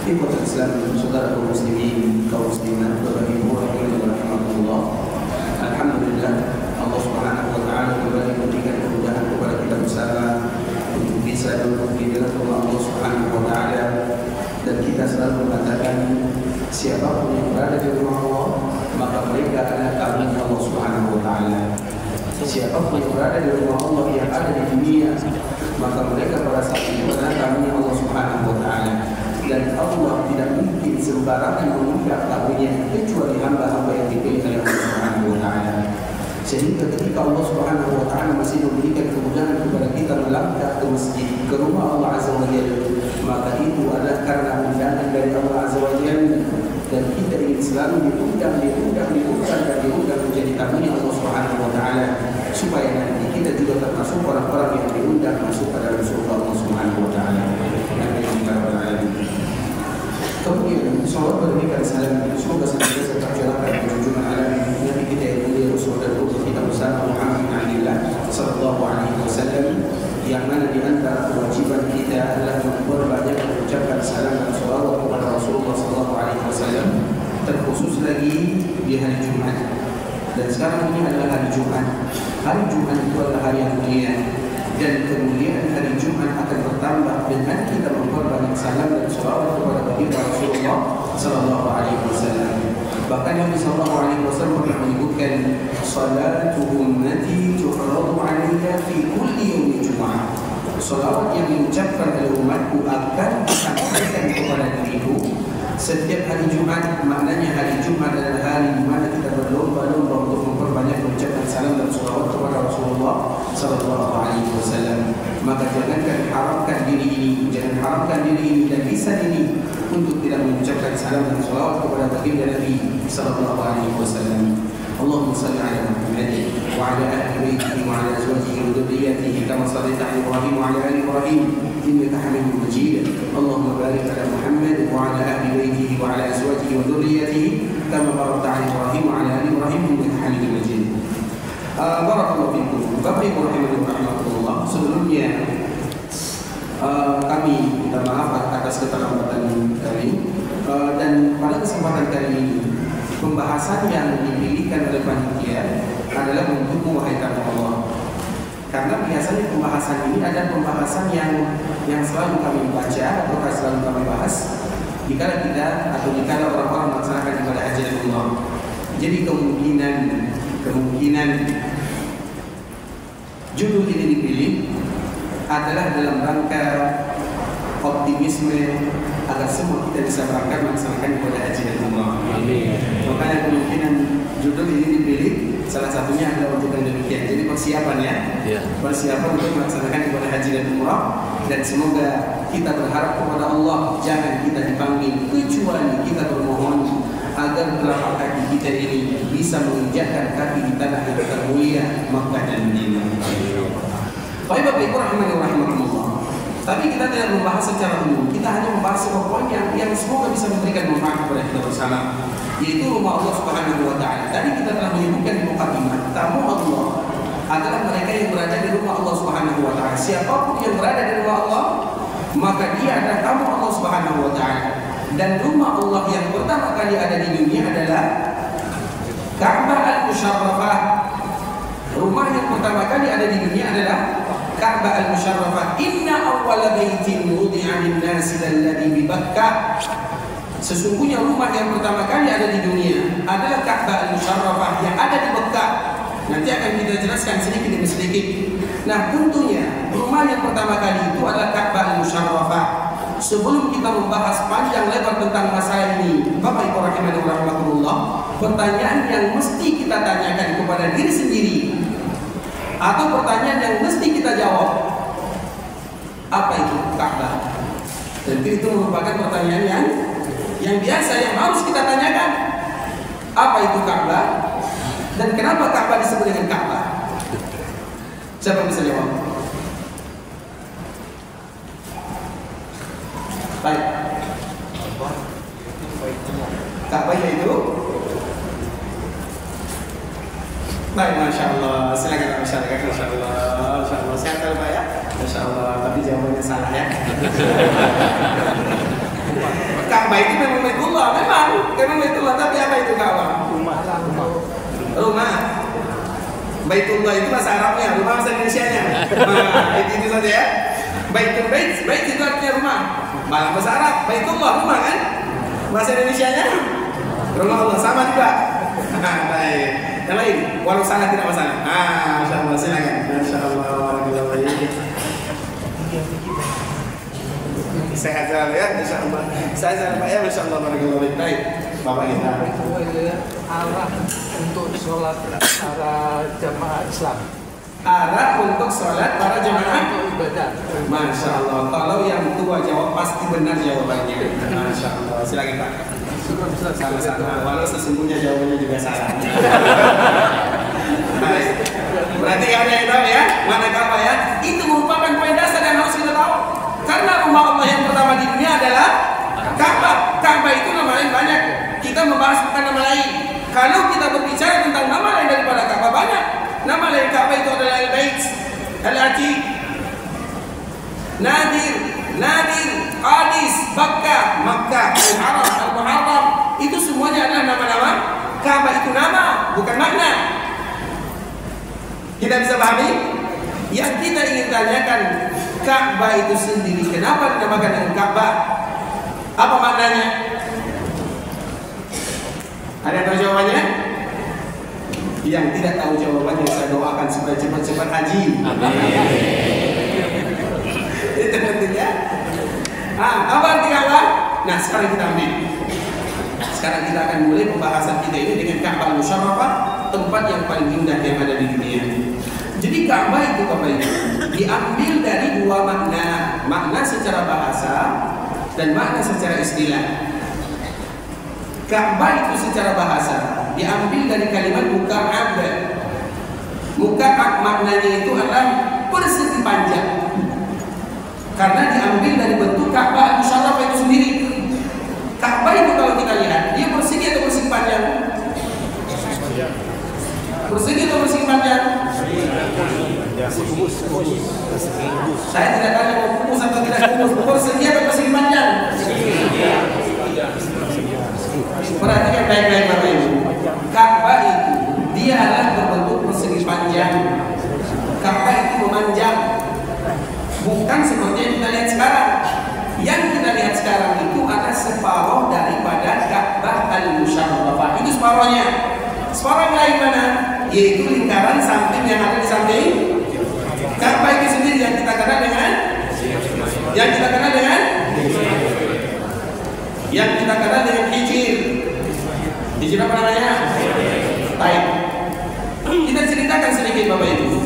Ikhwatul Islam, saudara kaum muslimin, kaum muslimat, Bapak Ibu rahimahullah. Alhamdulillah, Allah Subhanahu wa taala kembali memberikan kemudahan kepada kita bersama untuk bisa duduk di dalam rumah Allah Subhanahu wa taala, dan kita selalu mengatakan siapapun yang berada di rumah Allah maka mereka adalah tamu Allah Subhanahu wa taala. Siapapun yang berada di rumah Allah yang ada di dunia maka mereka pada saat itu adalah tamu Allah Subhanahu wa taala. Dan Allah tidak mungkin sembarangan mengundang tamunya kecuali hamba-hamba yang dipilih oleh Allah Subhanahu wa taala. Sehingga ketika Allah Subhanahu wa taala masih memberikan kemudahan kepada kita melangkah ke masjid, ke rumah Allah Azza wa Jalla, maka itu adalah karena undangan dari Allah Azza wa Jalla, dan kita ingin selalu diundang menjadi tamunya Allah Subhanahu wa taala, supaya nanti kita juga termasuk orang-orang yang diundang masuk pada surga Allah Subhanahu wa taala. Kemudian salawat berikan salam semoga senantiasa tercurahkan di junjungan alam Nabi kita yang mulia Rasul dan Rasul kita bersama Muhammad bin Abdullah sallallahu alaihi wasallam, yang mana di antara kewajiban kita adalah memperbanyak mengucapkan salam dan salawat kepada Rasulullah sallallahu alaihi wasallam, terkhusus lagi di hari Jumat. Dan sekarang ini adalah hari Jumat. Hari Jumat itu adalah hari yang mulia, dan kemuliaan hari Jumat akan bertambah dengan kita memperbanyak salam dan salawat kepada baginda Rasulullah sallallahu alaihi wasallam. Bahkan Nabi sallallahu alaihi wasallam pernah menyebutkan salatu ummati tu'radu 'alayya fi kulli yaumi Jumat. Salawat yang diucapkan oleh umatku akan disampaikan kepada diriku setiap hari Jumat. Maknanya hari Jumat adalah hari di mana kita berlomba-lomba untuk memperbanyak mengucapkan salam dan salawat kepada Rasulullah sallallahu alaihi wasallam. Maka jangan haramkan diri ini dan lisan ini untuk tidak mengucapkan salam dan salawat kepada baginda Nabi sallallahu alaihi wasallam. Allahumma salli ala Muhammad wa ala ahli baitihi wa ala azwajihi wa dhurriyyatihi kama shallaita ala Ibrahim wa ala ali Ibrahim innaka Hamidum Majid. Allahumma barik ala Muhammad wa ala ahli baitihi wa ala azwajihi wa dhurriyyatihi kama barakta ala Ibrahim wa ala ali Ibrahim innaka Hamidum Majid. Barakallahu fikum. Bapak Ibu rahimahullah, sebelumnya kami minta maaf atas keterlambatan kami, dan pada kesempatan kali ini pembahasan yang dipilihkan oleh panitia adalah untuk wahai karena Allah. Karena biasanya pembahasan ini adalah pembahasan yang selalu kami baca atau selalu kami bahas jika orang-orang melaksanakan ibadah haji dan umrah. Jadi kemungkinan judul ini dipilih adalah dalam rangka optimisme agar semua kita bisa berangkat melaksanakan ibadah haji dan umrah. Amin. Makanya kemungkinan judul ini dipilih salah satunya adalah untuk yang demikian. Jadi persiapan untuk melaksanakan ibadah haji dan umrah, dan semoga kita berharap kepada Allah jangan kita dipanggil kecuali kita bermohon agar telapak kaki kita ini bisa menginjakkan kaki di tanah yang termulia Makkah dan Madinah. Bapak Ibu rahimahullah. Tapi kita tidak membahas secara umum. Kita hanya membahas sebuah yang semoga bisa memberikan manfaat kepada kita bersama, yaitu rumah Allah Subhanahu wa taala. Tadi kita telah menyebutkan di mukadimah, tamu Allah adalah mereka yang berada di rumah Allah Subhanahu wa taala. Siapapun yang berada di rumah Allah, maka dia adalah tamu Allah Subhanahu wa taala. Dan rumah Allah yang pertama kali ada di dunia adalah Ka'bah al-Musharrafah. Rumah yang pertama kali ada di dunia adalah Ka'bah al-Musharrafah. Inna awwala baitin wudi'a lin-nasi alladhi bi Bakkah. Sesungguhnya rumah yang pertama kali ada di dunia adalah Ka'bah al-Musharrafah yang ada di Bakkah. Nanti akan kita jelaskan sedikit demi sedikit. Nah, tentunya rumah yang pertama kali itu adalah Ka'bah al-Musharrafah. Sebelum kita membahas panjang lebar tentang masalah ini, Bapak Ibu rahimahullah, pertanyaan yang mesti kita tanyakan kepada diri sendiri, atau pertanyaan yang mesti kita jawab, apa itu Ka'bah? Tentu itu merupakan pertanyaan yang biasa yang harus kita tanyakan. Apa itu Ka'bah? Dan kenapa Ka'bah disebut dengan Ka'bah? Siapa bisa jawab? Baik. Ka'bah itu? Baik, Masya Allah. Silakan masyarakat. Masya Allah. Sehat kalau Pak ya? Masya Allah. Tapi jawabannya salah ya. Ka'bah itu memang Baitullah, memang Baitullah, tapi apa itu Ka'bah? Rumah. Baitullah itu bahasa Arabnya, rumah bahasa Indonesianya. Nah, itu saja ya. Bait itu artinya rumah. Bahasa Arab, Baitullah rumah kan? Bahasa Indonesianya rumah Allah, sama juga. Baik. Yang lain, walau salah tidak masalah. Masya Allah, silakan. Masya Allah, sehat selalu ya, Masya Allah. Saya Pak ya, Masya Allah, baik. Bapak kita. Arah untuk sholat para jamaah Islam. Arah untuk sholat para jamaah untuk ibadah. Masya Allah. Kalau yang tua jawab pasti benar jawabannya. Masya Allah. Silakan Pak. Sama-sama. Walau sesungguhnya jawabannya juga salah. Baik. Berarti ada yang tahu ya mana Ka'bah ya? Itu merupakan poin dasar yang harus kita tahu. Karena rumah Allah yang pertama di dunia adalah Ka'bah. Ka'bah itu nama lain banyak. Kita membahas bukan nama lain. Kalau kita berbicara tentang nama lain daripada Ka'bah banyak. Nama lain Ka'bah itu adalah Al-Bait, Al-Atiq, Nadir, Qadis, Makkah, Al-Haram, Al-Muharram. Itu semuanya adalah nama-nama Ka'bah. Itu nama, bukan makna. Kita bisa pahami? Yang kita ingin tanyakan, Ka'bah itu sendiri kenapa dinamakan dengan Ka'bah? Apa maknanya? Ada yang tahu jawabannya? Yang tidak tahu jawabannya saya doakan supaya cepat-cepat haji. Itu pentingnya. Apa arti Ka'bah? Nah, sekarang kita ambil. Sekarang kita akan mulai pembahasan kita ini dengan Ka'bah Musyarrafah, tempat yang paling indah yang ada di dunia. Jadi Ka'bah itu Bapak Ibu diambil dari dua makna secara bahasa dan makna secara istilah. Ka'bah itu secara bahasa diambil dari kalimat muka'ab. Muka'ab maknanya itu adalah persegi panjang. Karena diambil dari bentuk Ka'bah Musyarrafah itu sendiri. Ka'bah itu kalau kita lihat, dia persegi atau persegi panjang? Persegi atau persegi panjang? Saya tidak tanya mau kubus atau tidak kubus. Persegi atau persegi panjang? Perhatikan baik-baik Bapak Ibu. Ka'bah itu dia adalah berbentuk persegi panjang. Ka'bah itu memanjang. Bukan seperti yang kita lihat sekarang. Yang kita lihat sekarang itu ada separuh daripada Ka'bah Al-Musyarrafah. Itu separuhnya. Separuh yang lain mana? Yaitu lingkaran samping yang ada di samping Ka'bah itu sendiri yang kita kenal dengan hijir. Hijir apa namanya? Baik. Kita ceritakan sedikit Bapak Ibu.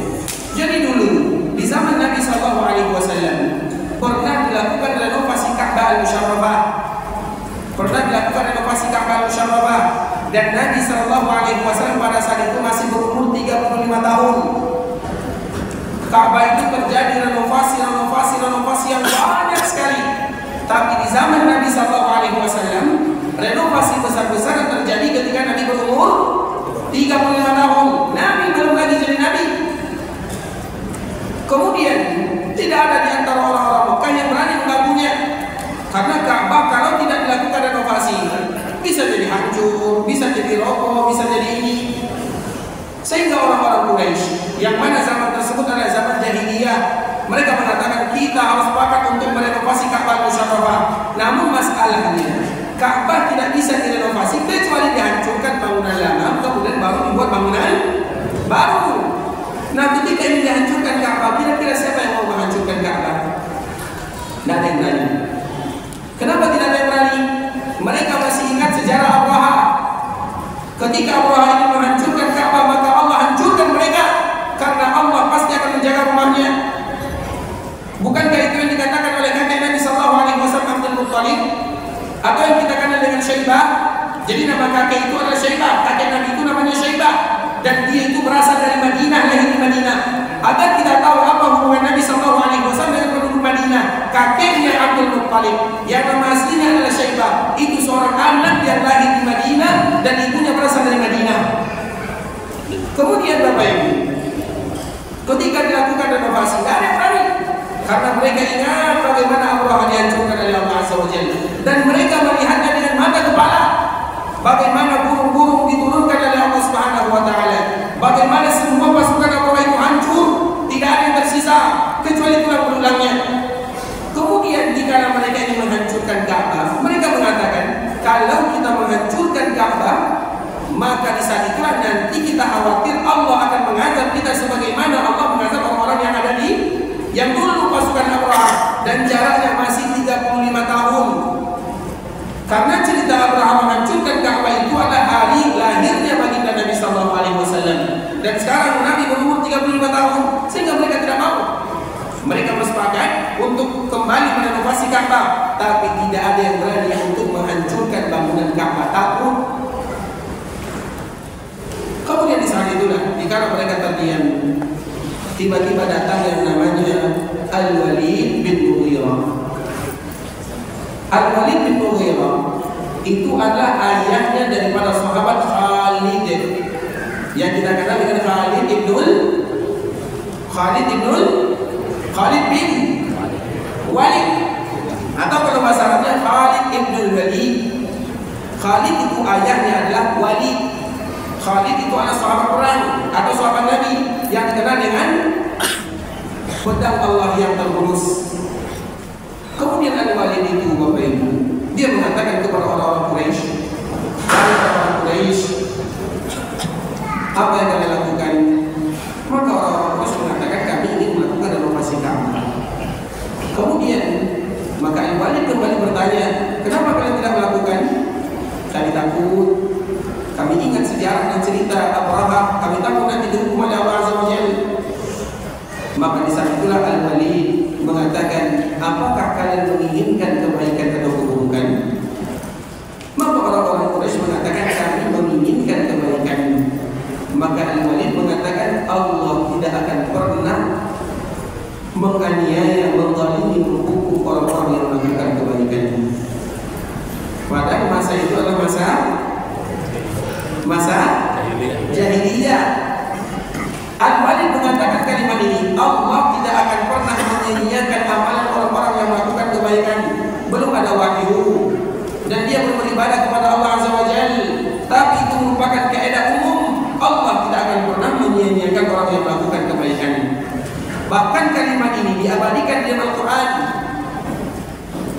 Jadi dulu di zaman Nabi SAW pernah dilakukan renovasi Ka'bah Al-Musyarrafah. Dan Nabi SAW pada saat itu masih berumur 35 tahun. Ka'bah itu terjadi renovasi yang banyak sekali. Tapi di zaman Nabi SAW renovasi besar-besaran terjadi ketika Nabi berumur 35 tahun. Nabi belum lagi jadi Nabi. Kemudian tidak ada di antara orang-orang Mekah yang berani mengganggunya. Karena Ka'bah kalau tidak dilakukan renovasi bisa jadi hancur, bisa jadi roboh, bisa jadi ini. Sehingga orang-orang Quraisy yang mana zaman tersebut adalah zaman jahiliyah, mereka mengatakan kita harus sepakat untuk merenovasi Ka'bah Musyarrafah. Namun masalahnya Ka'bah tidak bisa direnovasi kecuali dihancurkan bangunan lama, kemudian baru dibuat bangunan baru. Nah, ketika ini dihancurkan Ka'bah, kira-kira siapa yang mau menghancurkan Ka'bah? Tidak ada yang berani. Kenapa tidak ada yang berani? Mereka masih ingat sejarah Abraha. Ketika Abraha ini menghancurkan Ka'bah, maka Allah hancurkan mereka. Karena Allah pasti akan menjaga rumahnya. Bukankah itu yang dikatakan oleh kakek Nabi SAW Abdul Muttalib? Atau yang kita kenal dengan Syaibah? Jadi nama kakek itu adalah Syaibah. Kakek Nabi itu namanya Syaibah. Dan dia itu berasal dari Madinah, lahir di Madinah. Agar kita tahu apa hubungan Nabi SAW dengan penduduk Madinah. Kakeknya Abdul Muttalib, yang nama aslinya adalah Syaibah, itu seorang anak yang lahir di Madinah dan ibunya berasal dari Madinah. Kemudian Bapak Ibu, ketika dilakukan renovasi, tidak ada yang berani. Karena mereka ingat bagaimana Abraha dihancurkan oleh Allah Azza wa Jalla. Dan mereka melihat bagaimana burung-burung diturunkan oleh Allah Subhanahu wa taala, bagaimana semua pasukan Abraha itu hancur, tidak ada yang tersisa kecuali tulang belulangnya. Kemudian jika mereka ingin menghancurkan Ka'bah, mereka mengatakan kalau kita menghancurkan Ka'bah, maka di saat itulah nanti kita khawatir Allah akan mengazab kita sebagaimana Allah mengazab orang-orang yang ada di yang dulu pasukan Abraha, dan jaraknya masih 35 tahun. Karena cerita Abraha menghancurkan Ka'bah itu adalah hari lahirnya baginda Nabi sallallahu alaihi wasallam. Dan sekarang Nabi berumur 35 tahun, sehingga mereka tidak mau. Mereka bersepakat untuk kembali merenovasi Ka'bah, tapi tidak ada yang berani untuk menghancurkan bangunan Ka'bah, takut. Kemudian di saat itulah, dikala mereka terdiam, tiba-tiba datang yang namanya Al-Walid bin Mughirah. Al-Walid bin Mughirah itu adalah ayahnya daripada sahabat Khalid yang kita kenal dengan Khalid bin Walid, atau kalau bahasa Arabnya Khalid bin Walid. Khalid itu ayahnya adalah Walid. Khalid itu adalah sahabat perang atau sahabat Nabi yang dikenal dengan pedang Allah yang terhunus. Kemudian Al-Walid itu, Bapak Ibu, dia mengatakan kepada orang-orang Quraisy, orang-orang Quraisy, apa yang kalian lakukan? Maka orang-orang Quraisy mengatakan kami ingin melakukan renovasi Ka'bah. Kemudian maka Al-Walid kembali bertanya, kenapa kalian tidak melakukan? Kami takut. Kami ingat sejarah dan cerita Abraha, kami takut nanti dihukum oleh Allah Azza wa Jalla. Maka di saat itulah Al-Walid mengatakan, apakah kalian menginginkan kebaikan atau keburukan? Maka orang-orang Quraisy mengatakan kami menginginkan kebaikan. Maka Al-Walid mengatakan Allah tidak akan pernah menganiaya, menzalimi, menghukum orang-orang yang melakukan kebaikan. Padahal masa itu adalah masa jahiliyah. Al-Walid mengatakan kalimat ini, Allah tidak akan pernah menyanyiakan amalan orang-orang yang melakukan kebaikan. Belum ada wahyu dan dia belum beribadah kepada Allah Azza wa Jalla, tapi itu merupakan kaidah umum. Allah tidak akan pernah menyanyiakan orang yang melakukan kebaikan. Bahkan kalimat ini diabadikan di dalam Al-Quran.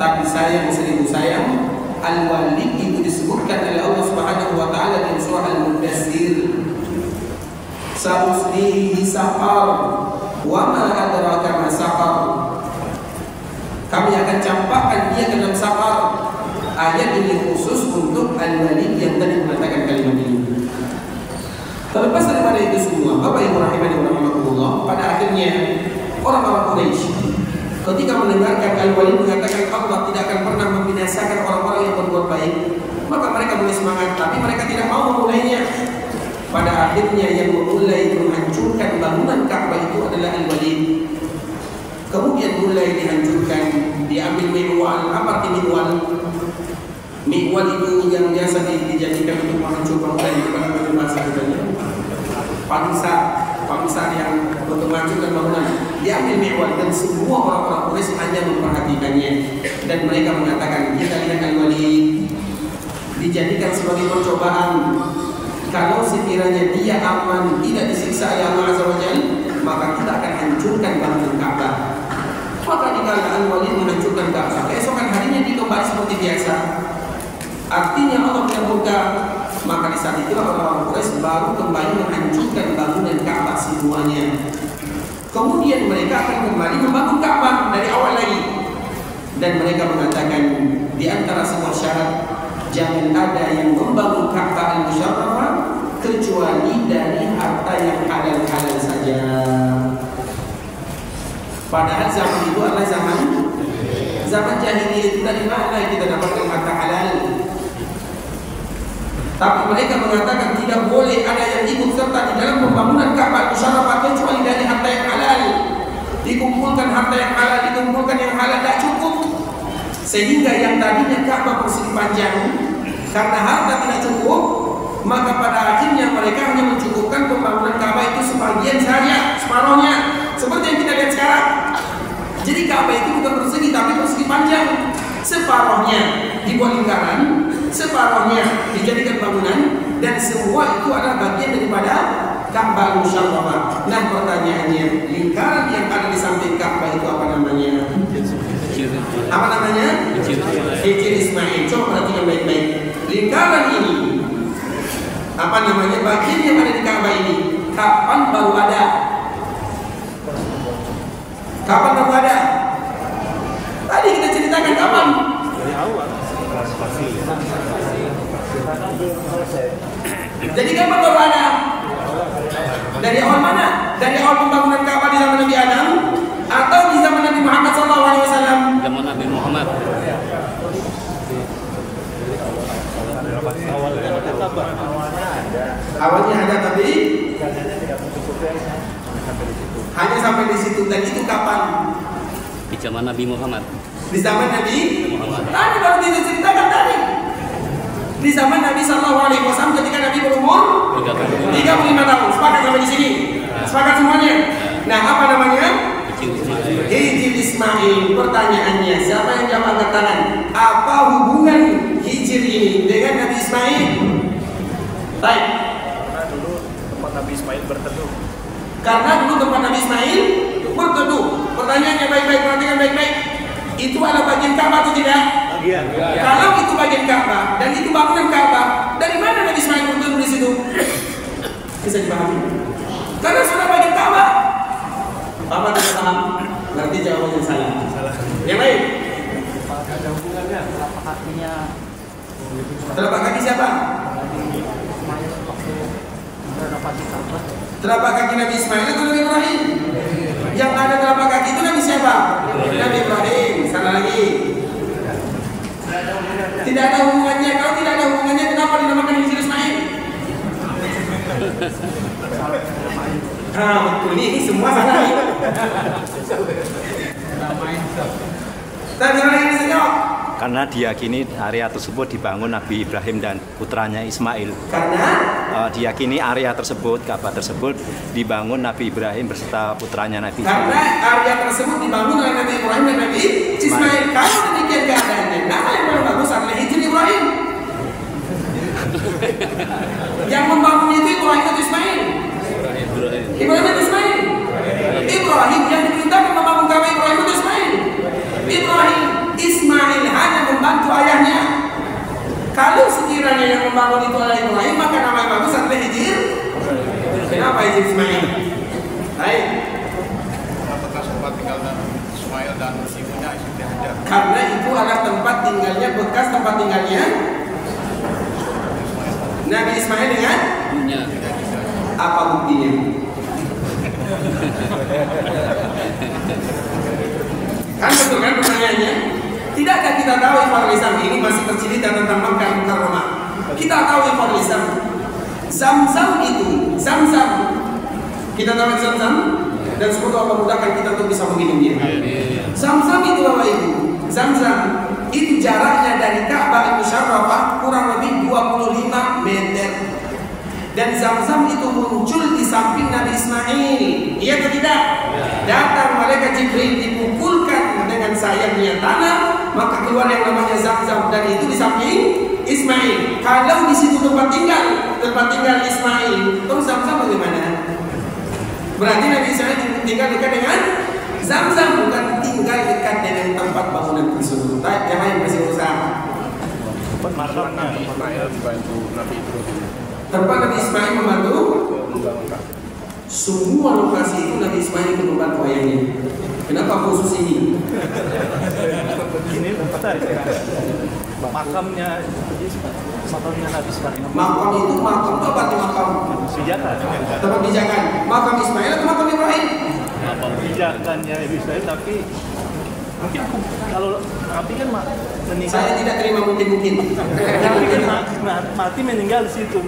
Tapi sayang, seribu sayang, Al-Walid itu disebutkan oleh Allah Subhanahu wa taala dalam surah Al-Mudaththir. Sa'uslihi saqar wa ma adraka ma saqar. Kami akan campakkan dia ke dalam saqar. Ayat ini khusus untuk Al-Walid yang tadi mengatakan kalimat ini. Terlepas daripada itu semua, Bapak Ibu rahimani wa rahimakumullah, pada akhirnya orang-orang Quraisy ketika mendengarkan Al-Walid mengatakan Allah tidak akan pernah membinasakan orang-orang yang berbuat baik, maka mereka mulai semangat, tapi mereka tidak mau memulainya. Pada akhirnya yang memulai menghancurkan bangunan Ka'bah itu adalah Al-Walid. Kemudian mulai dihancurkan, diambil mi'wal. Apa arti mi'wal? Mi'wal itu yang biasa dijadikan untuk menghancur bangunan, bukan bahasa Indonesia. Pangsa yang untuk menghancurkan bangunan. Diambil mi'wal dan semua orang-orang Quraisy hanya memperhatikannya, dan mereka mengatakan kita lihat Al-Walid dijadikan sebagai percobaan. Kalau sekiranya dia aman, tidak disiksa oleh Allah Azza wa Jalla, maka kita akan hancurkan bangunan Ka'bah. Maka dikala Al-Walid menghancurkan Ka'bah, keesokan harinya dia kembali seperti biasa. Artinya Allah tidak murka. Maka di saat itulah orang-orang Quraisy baru kembali menghancurkan bangunan Ka'bah semuanya. Kemudian mereka akan kembali membangun Ka'bah dari awal lagi. Dan mereka mengatakan di antara semua syarat, jangan ada yang membangun Ka'bah al-Musharrafah kecuali dari harta yang halal-halal saja. Padahal zaman itu adalah zaman jahiliyah. Itu dari mana kita dapatkan harta halal? Tapi mereka mengatakan tidak boleh ada yang ikut serta di dalam pembangunan Ka'bah al-Musharrafah kecuali dari harta yang halal. Dikumpulkan harta yang halal, dikumpulkan yang halal tidak cukup. Sehingga yang tadinya Ka'bah persegi panjang, karena harta tidak cukup, maka pada akhirnya mereka hanya mencukupkan pembangunan Ka'bah itu sebagian saja, separuhnya, seperti yang kita lihat sekarang. Jadi Ka'bah itu bukan persegi, tapi persegi panjang. separohnya dibuat lingkaran, separohnya dijadikan bangunan, dan semua itu adalah bagian daripada Ka'bah Musyarrafah. Nah, pertanyaannya, lingkaran yang ada di samping Ka'bah itu apa namanya? Apa namanya? Hijr Ismail. Coba perhatikan baik-baik. Lingkaran ini, apa namanya? Bagian yang ada di Ka'bah ini, kapan baru ada? Kapan baru ada? Tadi kita ceritakan kapan? Dari awal. Jadi kapan baru ada? Dari awal mana? Dari awal pembangunan Ka'bah di zaman Nabi Adam atau di zaman Nabi Muhammad SAW? Zaman Nabi Muhammad. Awalnya ada tapi hanya sampai di situ. Dan itu kapan? Di zaman Nabi Muhammad. Di zaman Nabi Muhammad. Tadi baru kita ceritakan tadi. Di zaman Nabi SAW ketika Nabi berumur 35 tahun. Sepakat sampai di sini? Sepakat semuanya? Nah, apa namanya? Hijr Ismail. Pertanyaannya, siapa yang jawab angkat tangan? Apa hubungan Hijr ini dengan Nabi Ismail? Baik. Karena dulu tempat Nabi Ismail berteduh. Karena dulu tempat Nabi Ismail berteduh. Pertanyaannya baik-baik, perhatikan baik-baik. Itu adalah bagian Ka'bah atau tidak? Iya. Kalau itu bagian Ka'bah dan itu bangunan Ka'bah, dari mana Nabi Ismail berteduh di situ? Bisa dipahami? Karena sudah bagian Ka'bah. Bapak tidak paham? Berarti jawabannya salah. Yang lain? Ada hubungannya telapak kakinya. Telapak kaki siapa? Ismail waktu renovasi Ka'bah. Telapak kaki Nabi Ismail atau Nabi Ibrahim? Yang ada telapak kaki itu Nabi siapa? Nabi Ibrahim. Salah lagi. Tidak ada hubungannya. Kalau tidak ada hubungannya, kenapa dinamakan Hijr Ismail? Betul, ini semua salah nih. Tadi orang ini bisa jawab. Karena diyakini area tersebut dibangun Nabi Ibrahim dan putranya Ismail. Karena Diyakini area tersebut, Ka'bah tersebut dibangun Nabi Ibrahim beserta putranya Nabi Karena Ismail. area tersebut dibangun oleh Nabi Ibrahim dan Nabi Ismail. Kalau demikian keadaannya, nama yang paling bagus adalah Hijr Ibrahim. Yang membangun itu Ibrahim atau Ismail? Ibrahim atau Ismail? Ibrahim yang diperintahkan membangun Ka'bah, Ibrahim atau Ismail? Ibrahim. Ismail hanya membantu ayahnya. Kalau sekiranya yang membangun itu adalah Ibrahim, maka nama yang bagus adalah Hijr. Kenapa Hijr Ismail? Baik. Bekas tempat tinggal Ismail dan ibunya sudah ada. Karena itu adalah tempat tinggalnya, bekas tempat tinggalnya Nabi Ismail dengan Punya. apa buktinya? Kan betul kan pertanyaannya? Tidakkah kita tahu ikhwan Islam ini masih bercerita tentang Makkah Mukarramah? Kita tahu ikhwan Islam, Zam-Zam itu, Zam-Zam, kita tahu Zam-Zam, dan semoga Allah mudahkan kita untuk bisa meminumnya. Zam-Zam itu Bapak Ibu, Zam-Zam itu jaraknya dari Ka'bah Musyarrafah kurang lebih 25 meter. Dan Zam-Zam itu muncul di samping Nabi Ismail. Iya atau tidak? Datang malaikat Jibril, dipukulkan dengan sayapnya tanah, maka keluar yang namanya Zam-Zam, dan itu di samping Ismail. Kalau di situ tempat tinggal Ismail, terus Zam-Zam bagaimana? Berarti Nabi Ismail tinggal dekat dengan Zam-Zam, bukan tinggal dekat dengan tempat bangunan tersebut. Yang lain masih usaha. Tempat makamnya Ismail dibantu Nabi Ibrahim. Tempat Nabi Ismail membantu Membangun Ka'bah. semua lokasi itu Nabi Ismail itu membantu ayahnya. Kenapa khusus ini? Ini tempat makamnya Nabi Ismail. Makam itu apa tuh makam? Pijakan. Tempat pijakan. Makam Ismail atau makam Ibrahim? Pijakannya Ismail, tapi mungkin kalau Nabi kan meninggal. Saya tidak terima mungkin. Nabi kan mati meninggal di situ.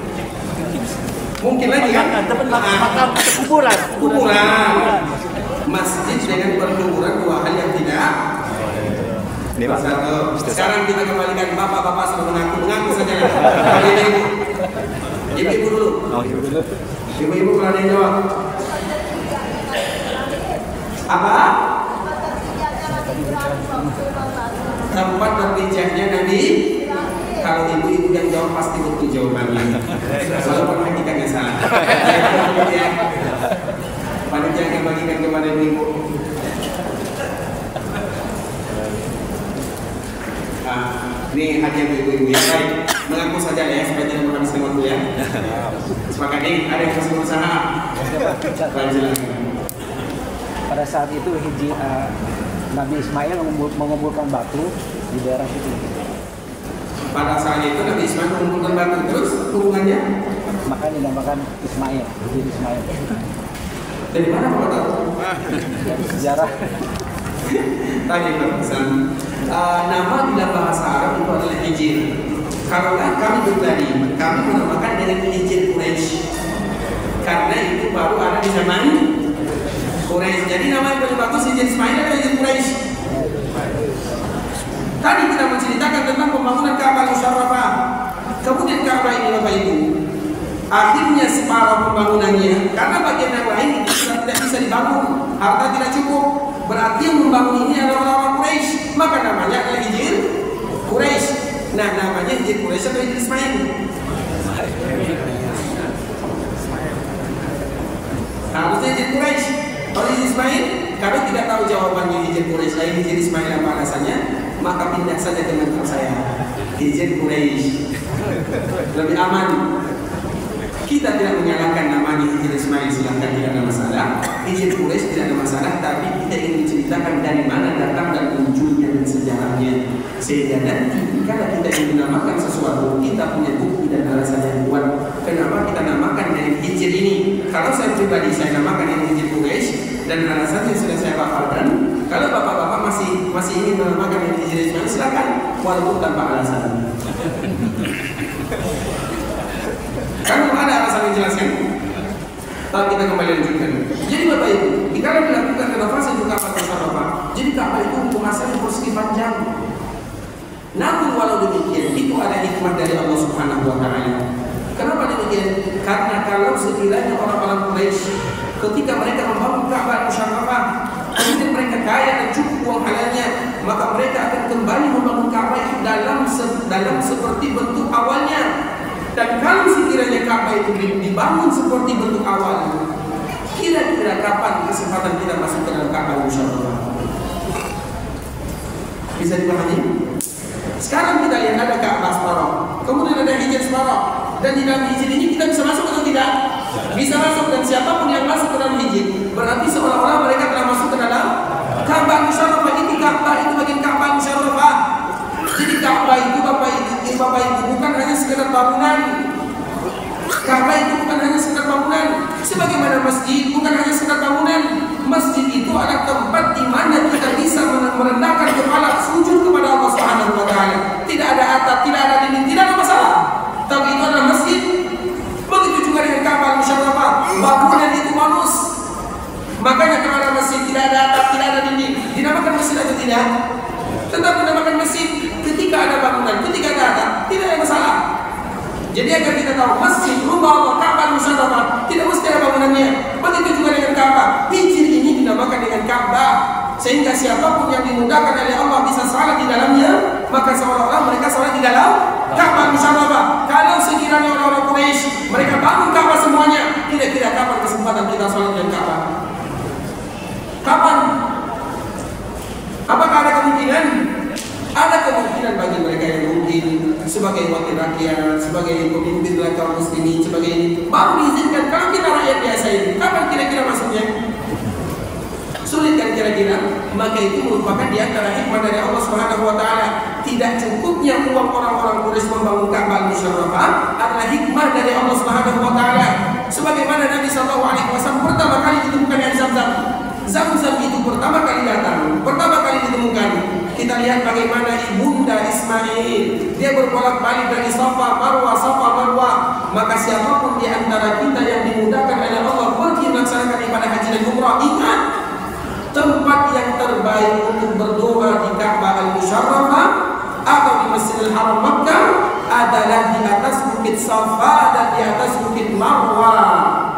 Mungkin lagi kan? Makam kuburan. Kuburan. Masjid dengan perkuburan dua hal yang tidak. Ini Pak. Sekarang kita kembalikan bapak-bapak sudah mengaku saja lah. Ibu-ibu dulu. Oh, iya. Ibu-ibu berani jawab. Apa? tempat berpijahnya Nabi. Kalau ibu-ibu yang jawab pasti betul jawabannya. Walaupun hakikatnya salah. Panitia akan bagikan kepada ibu. Ini hadiah ibu-ibu ya. Baik, mengaku saja ya supaya tidak menghabiskan waktu ya. Sepakat nih, ada yang masih berusaha. Pada saat itu Nabi Ismail mengumpulkan batu di daerah itu. Pada saat itu Nabi Ismail mengumpulkan batu, terus hubungannya? Maka dinamakan Ismail, jadi Ismail. Dari mana Bapak tahu? Dari sejarah. Tanya Pak Hasan. Nama di dalam bahasa Arab itu adalah Hijr. Kalau kami pribadi, kami menamakan dengan Hijr Quraisy. Karena itu baru ada di zaman Quraisy. Jadi nama yang paling bagus Hijr Ismail atau Hijr Quraisy? Tadi kita menceritakan tentang pembangunan Ka'bah Musyarrafah. Kemudian Ka'bah ini Bapak Ibu, akhirnya separuh pembangunannya karena bagian yang lain tidak bisa dibangun, harta tidak cukup. Berarti yang membangun ini adalah orang Quraisy, maka namanya adalah Hijr Quraisy. Nah, namanya Hijr Quraisy atau Hijr Ismail? Harusnya Hijr Quraisy. Kalau Hijr Ismail, kalau tidak tahu jawabannya Hijr Quraisy lain Hijr Ismail apa alasannya, maka pindah saja ke mentor saya, Hijr Quraisy. Lebih aman. Kita tidak menyalahkan namanya Hijr Ismail, silahkan, tidak ada masalah. Hijr Quraisy tidak ada masalah, tapi kita ingin menceritakan dari mana datang dan munculnya dan sejarahnya. Sehingga nanti kalau kita ingin menamakan sesuatu, kita punya bukti dan alasan yang kuat. Kenapa kita namakan dengan Hijr ini? Kalau saya pribadi saya namakan dengan Hijr Quraisy dan alasannya sudah saya paparkan. Kalau bapak-bapak masih ingin menamakan dengan Hijr Ismail, silakan, walaupun tanpa alasan. Kan belum ada alasan yang jelaskan. Tapi kita kembali lanjutkan. Jadi Bapak Ibu, jika dilakukan renovasi untuk Ka'bah Musyarrafah, jadi Ka'bah itu hukum asalnya persegi panjang. Namun walau demikian, itu ada hikmah dari Allah Subhanahu wa Ta'ala. Kenapa demikian? Karena kalau sekiranya orang-orang Quraisy ketika mereka membangun Ka'bah Musyarrafah, kemudian mereka kaya dan cukup uang halalnya, maka mereka akan kembali membangun Ka'bah itu dalam seperti bentuk awalnya. Dan kalau sekiranya Ka'bah itu dibangun seperti bentuk awal, kira-kira kapan kesempatan kita masuk ke dalam Ka'bah Musyarrafah? Bisa dipahami? Sekarang kita lihat ada Ka'bah separuh, kemudian ada Hijr separuh, dan di dalam Hijr ini kita bisa masuk atau tidak? Bisa masuk, dan siapapun yang masuk ke dalam Hijr berarti seolah-olah mereka telah masuk ke dalam Ka'bah Musyarrafah. Itu Ka'bah itu bagian Ka'bah Musyarrafah. Jadi Ka'bah itu Bapak Ibu bukan hanya sekedar bangunan. Ka'bah itu bukan hanya sekedar bangunan. Sebagaimana masjid bukan hanya sekedar bangunan. Masjid itu adalah tempat di mana kita bisa merendahkan kepala, sujud kepada Allah Subhanahu wa Ta'ala. Tidak ada atap, tidak ada dinding, tidak ada masalah. Tapi itu adalah masjid. Begitu juga dengan Ka'bah Musyarrafah. Bangunan itu bonus. Makanya kalau ada masjid tidak ada atap, tidak ada dinding, dinamakan masjid atau tidak? Tetap dinamakan masjid. Ketika ada bangunan, ketika ada atap, tidak ada masalah. Jadi agar kita tahu masjid, rumah Allah, Ka'bah Musyarrafah tidak mesti ada bangunannya. Begitu juga dengan Ka'bah. Hijr ini dinamakan dengan Ka'bah, sehingga siapapun yang dimudahkan oleh Allah bisa salat di dalamnya, maka seolah-olah mereka salat di dalam Ka'bah Musyarrafah. Kalau sekiranya orang-orang Quraisy mereka bangun Ka'bah semuanya, kira-kira kapan kesempatan kita salat di Ka'bah? Kapan? Apakah ada kemungkinan? Ada kemungkinan bagi mereka yang mungkin sebagai wakil rakyat, sebagai pemimpin kaum muslimin, sebagai ini baru diizinkan. Kalau kita rakyat biasa ini, kapan kira-kira masuknya? Sulit kan kira-kira? Maka itu merupakan di antara hikmah dari Allah Subhanahu wa Ta'ala. Tidak cukupnya uang orang-orang Quraisy membangun Ka'bah Musyarrafah adalah hikmah dari Allah Subhanahu wa Ta'ala. Sebagaimana Nabi SAW pertama kali ditemukan air Zam-Zam. Zam-Zam itu pertama kali datang, pertama kali ditemukan. Kita lihat bagaimana ibunda Ismail, dia berbolak-balik dari Safa Marwah, Safa Marwah. Maka siapapun di antara kita yang dimudahkan oleh Allah pergi melaksanakan ibadah haji dan umrah, ingat tempat yang terbaik untuk berdoa di Ka'bah Al-Musyarrafah atau di Masjidil Haram Makkah adalah di atas bukit Safa dan di atas bukit Marwah.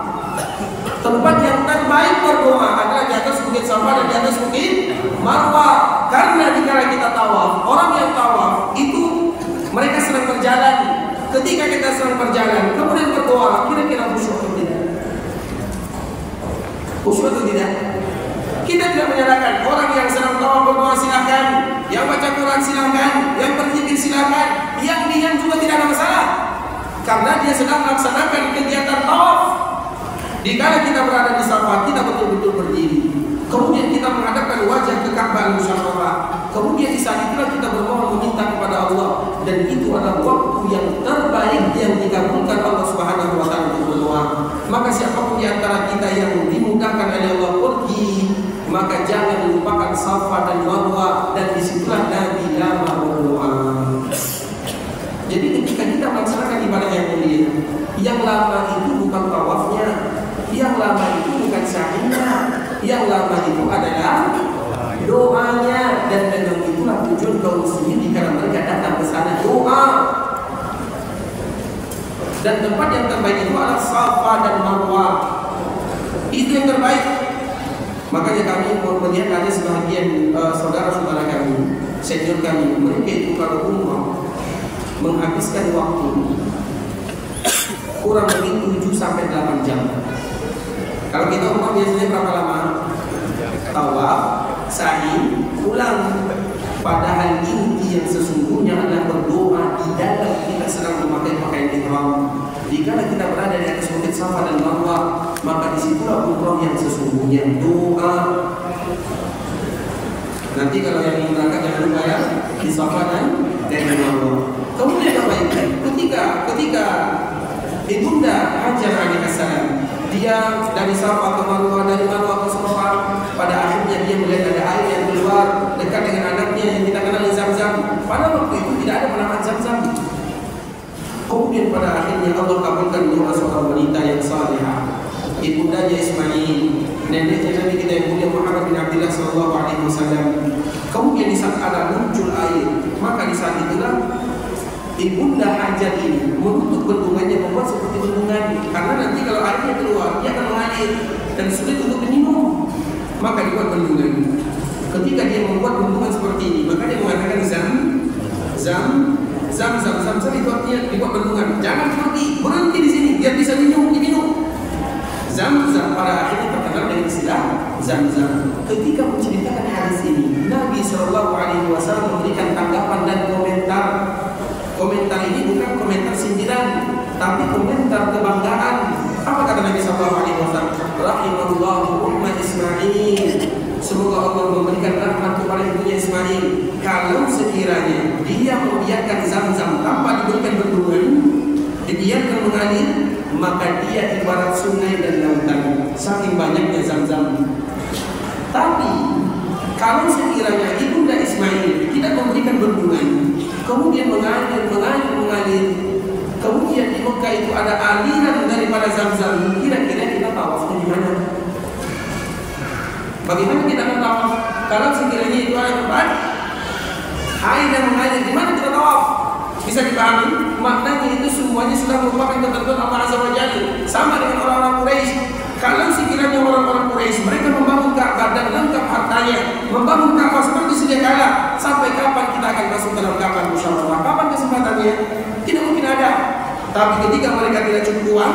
Tempat yang terbaik berdoa adalah di atas bukit Safa dan di atas bukit Marwah. Karena dikala kita tawaf, orang yang tawaf itu mereka sedang berjalan. Ketika kita sedang berjalan, kemudian berdoa, kira-kira khusyuk atau tidak? Khusyuk atau tidak? Kita tidak menyalahkan. Orang yang sedang tawaf berdoa silakan, yang baca Quran silakan, yang berzikir silakan, yang diam juga tidak ada masalah. Karena dia sedang melaksanakan kegiatan tawaf. Dikala kita berada di Safa, kita betul-betul berdiri. Kemudian kita menghadapkan wajah ke Ka'bah Musyawarah. Kemudian di saat itulah kita bermohon meminta kepada Allah, dan itu adalah waktu yang terbaik yang dikabulkan Allah Subhanahu wa taala untuk berdoa. Maka siapapun di antara kita yang dimudahkan oleh Allah pergi, maka jangan lupakan Safa dan Marwah, dan disitulah Nabi lama berdoa. Jadi ketika kita melaksanakan ibadah yang mulia, yang lama itu bukan tawafnya, yang lama itu bukan sa'yinya, yang lama itu adalah doanya, dan dengan itulah tujuan kaum muslimin jika mereka datang ke sana doa. Dan tempat yang terbaik itu adalah Safa dan Marwah. Itu yang terbaik. Makanya kami melihat ada sebagian saudara-saudara kami, senior kami, mereka itu kalau umrah menghabiskan waktu kurang lebih 7 sampai 8 jam. Kalau kita umrah biasanya berapa lama? Tawaf, sa'i, pulang. Padahal inti yang sesungguhnya adalah berdoa di dalam kita sedang memakai pakaian ihram. Jika kita berada di atas bukit Safa dan Marwah, maka disitulah umrah yang sesungguhnya, doa. Nanti kalau yang ingin berangkat jangan lupa ya, di Safa dan Marwah. Kemudian apa itu? Ketika Ibunda Hajar alaihissalam, dia dari Safa ke Marwah, dari Marwah ke Safa, pada akhirnya dia melihat ada air yang keluar dekat dengan anaknya yang kita kenal Zam-Zam. Pada waktu itu tidak ada penamaan Zam-Zam. Kemudian pada akhirnya Allah kabulkan doa seorang wanita yang salihah, ibundanya Ismail, neneknya Nabi kita yang mulia Muhammad bin Abdullah sallallahu alaihi wasallam. Kemudian di saat ada muncul air, maka di saat itulah Ibunda Hajar ini menutup bendungannya, membuat seperti bendungan, karena nanti kalau airnya keluar dia akan mengalir dan sulit untuk diminum. Maka dibuat bendungan. Ketika dia membuat bendungan seperti ini, maka dia mengatakan Zam itu artinya dibuat bendungan. Jangan berhenti di sini, biar bisa diminum. Zam pada akhirnya terkenal dengan istilah Zam. Ketika menceritakan hadis ini, Nabi Shallallahu Alaihi Wasallam memberikan tanggapan dan komentar. Komentar ini bukan komentar sindiran, tapi komentar kebanggaan. Apa kata Nabi Shallallahu Alaihi Wasallam? Rahimahullahu umma Ismail. Semoga Allah memberikan rahmat kepada ibunya Ismail. Kalau sekiranya dia membiarkan Zam-Zam tanpa diberikan bendungan, dibiarkan mengalir, maka dia ibarat sungai dan lautan. Saking banyaknya Zam-Zam. Tapi kalau sekiranya ibunda Ismail tidak memberikan bendungan, kemudian mengalir, kemudian di Mekah itu ada aliran daripada Zam-Zam, kira-kira kita tawafnya di mana? Bagaimana kita akan tawaf? Kalau sekiranya itu ada tempat air yang mengalir, di mana kita tawaf? Bisa dipahami? Maknanya itu semuanya sudah merupakan ketentuan Allah Azza wa Jalla. Sama dengan orang-orang Quraisy. Kalau sekiranya orang-orang Quraisy mereka membangun Ka'bah dan lengkap hartanya, membangun Ka'bah seperti sedia kala, sampai kapan kita akan masuk dalam Ka'bah Musyawarah? Kapan kesempatannya? Tidak mungkin ada. Tapi ketika mereka tidak cukup uang,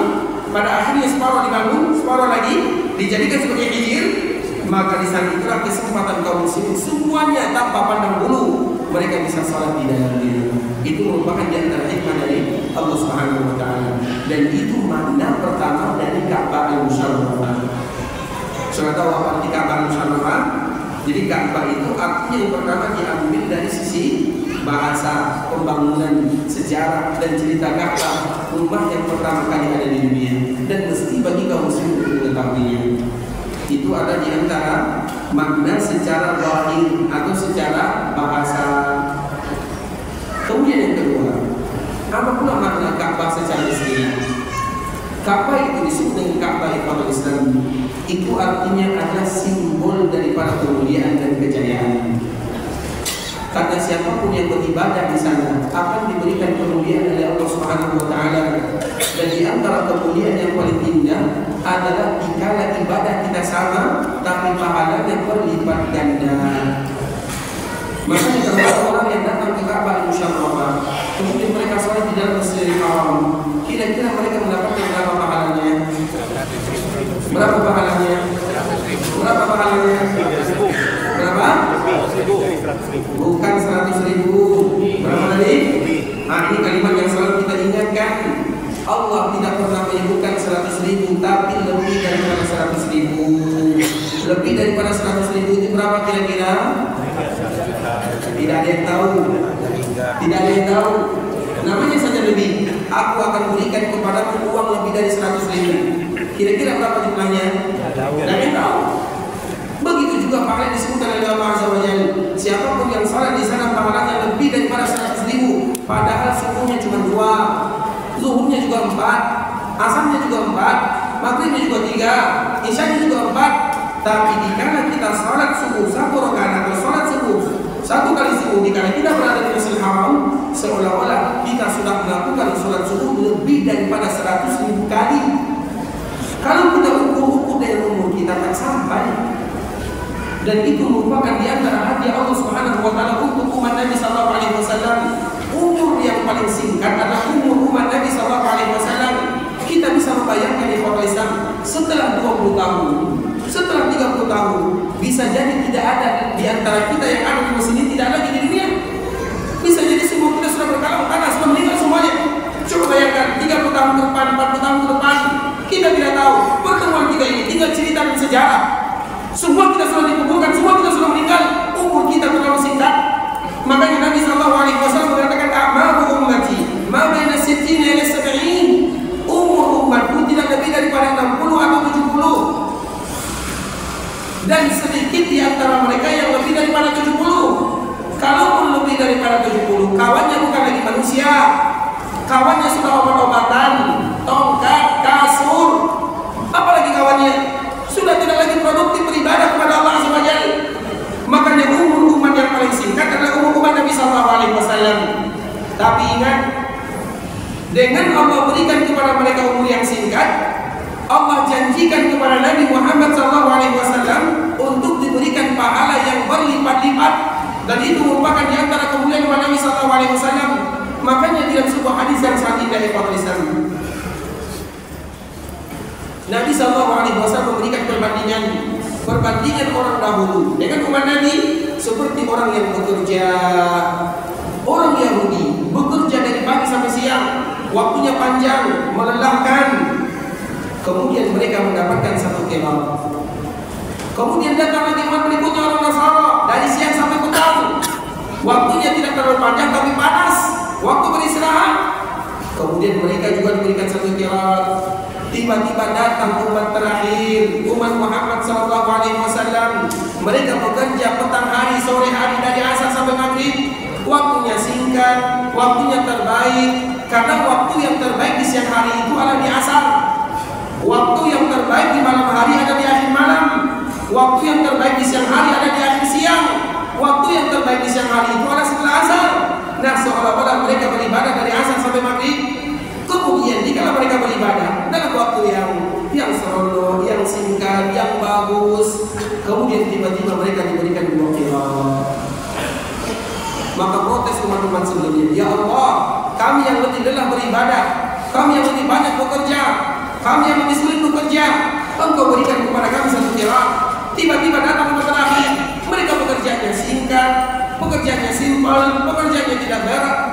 pada akhirnya separuh dibangun, separuh lagi dijadikan sebagai hijir, maka di saat itulah kesempatan kaum muslimin semuanya tanpa pandang bulu mereka bisa salat di dalamnya. Itu merupakan di antara hikmah dari Allah Subhanahu wa taala, dan itu makna pertama dari Ka'bah Al-Musyawarah. Sudah tahu apa arti Ka'bah Al-Musyawarah? Jadi Ka'bah itu artinya yang pertama diambil dari sisi bahasa, pembangunan, sejarah dan cerita Ka'bah, rumah yang pertama kali ada di dunia, dan mesti bagi kaum muslimin untuk mengetahuinya. Itu ada di antara makna secara zahir atau secara bahasa. Kemudian yang kedua, apa pula makna Ka'bah secara istilah? Ka'bah itu disebut dengan Ka'bah Iqamah Islam. Itu artinya adalah simbol daripada kemuliaan dan kejayaan. Karena siapapun yang beribadah di sana akan diberikan kemuliaan oleh Allah Subhanahu wa taala. Dan di antara kemuliaan yang paling indah adalah dikala ibadah kita sama, tapi pahalanya berlipat ganda. Makanya kalau ada orang yang datang ke Ka'bah Musharrafah, kemudian mereka sholat di dalam Masjidil Haram, kira-kira mereka mendapatkan berapa pahalanya? Berapa pahalanya? Berapa pahalanya? Berapa? Bukan 100.000. Berapa tadi? Nah, ini kalimat yang selalu kita ingatkan. Allah tidak pernah menyebutkan 100.000, tapi lebih daripada 100.000. Lebih daripada 100.000 itu berapa kira-kira? Tidak ada yang tahu. Tidak ada yang tahu. Namanya saja lebih. Aku akan berikan kepadamu uang lebih dari 100.000. Kira-kira berapa jumlahnya? Tidak ada yang tahu. Begitu juga pahala yang disebutkan oleh Allah Azza wa Jalla. Siapapun yang salat di sana pahalanya lebih daripada 100.000. Padahal subuhnya cuma 2, zuhurnya juga 4, asarnya juga 4, maghribnya juga 3, isyanya juga 4. Tapi dikala kita salat subuh 1 rakaat atau salat subuh 1 kali subuh, dikala kita berada di Masjidil Haram, seolah-olah kita sudah melakukan salat subuh lebih daripada 100.000 kali. Kalau kita ukur-ukur dengan umur kita tak sampai. Dan itu merupakan di antara hadiah Allah Subhanahu wa taala untuk umat Nabi sallallahu alaihi wasallam. Umur yang paling singkat adalah umur umat Nabi sallallahu alaihi wasallam. Kita bisa membayangkan di kota Islam setelah 20 tahun, setelah 30 tahun, bisa jadi tidak ada di antara kita yang ada di mesin ini tidak lagi di dunia. Bisa jadi semua kita sudah berkalam karena sudah meninggal semuanya. Coba bayangkan 30 tahun ke depan, 40 tahun ke depan, kita tidak tahu. Pertemuan kita ini tinggal cerita dan sejarah. Semua kita sudah dikuburkan, semua kita sudah meninggal. Umur kita terlalu singkat. Makanya Nabi sallallahu alaihi wasallam mengatakan, "A'maru ummati ma baina 60 ila 70." Umur umatku tidak lebih daripada 60 atau 70. Dan sedikit di antara mereka yang lebih daripada 70. Kalaupun lebih daripada 70, kawannya bukan lagi manusia. Kawannya sudah obat-obatan, tongkat, kasur. Apalagi kawannya sudah tidak lagi produktif beribadah kepada Allah Azza wa Jalla. Makanya umur umat yang paling singkat adalah umur umat Nabi sallallahu alaihi wasallam. Tapi ingat, dengan Allah berikan kepada mereka umur yang singkat, Allah janjikan kepada Nabi Muhammad sallallahu alaihi wasallam untuk diberikan pahala yang berlipat-lipat, dan itu merupakan di antara kemuliaan umat Nabi sallallahu alaihi wasallam. Makanya dalam sebuah hadis yang sangat indah ikhwatul Islam, Nabi sallallahu alaihi wasallam memberikan perbandingan orang dahulu dengan umat Nabi seperti orang yang bekerja. Orang Yahudi bekerja dari pagi sampai siang, waktunya panjang, melelahkan. Kemudian mereka mendapatkan satu kemal. Kemudian datang lagi umat berikutnya orang Nasara, dari siang sampai petang. Waktunya tidak terlalu panjang tapi panas, waktu beristirahat. Kemudian mereka juga diberikan satu kemal. Tiba-tiba datang umat terakhir, umat Muhammad sallallahu alaihi wasallam. Mereka bekerja petang hari, sore hari, dari asar sampai maghrib. Waktunya singkat, waktunya terbaik. Karena waktu yang terbaik di siang hari itu adalah di asar. Waktu yang terbaik di malam hari ada di akhir malam. Waktu yang terbaik di siang hari ada di akhir siang. Waktu yang terbaik di siang hari itu adalah setelah asar. Nah, seolah-olah mereka beribadah dari asar sampai maghrib. Kemudian jika mereka beribadah dalam waktu yang senonoh, yang singkat, yang bagus, kemudian tiba-tiba mereka diberikan dua qiraat. Maka protes umat-umat sebelumnya, "Ya Allah, kami yang lebih lelah beribadah, kami yang lebih banyak bekerja, kami yang lebih sulit bekerja, Engkau berikan kepada kami satu qiraat." Tiba-tiba datang umat terakhir, mereka pekerjaannya singkat, pekerjaannya simpel, pekerjaannya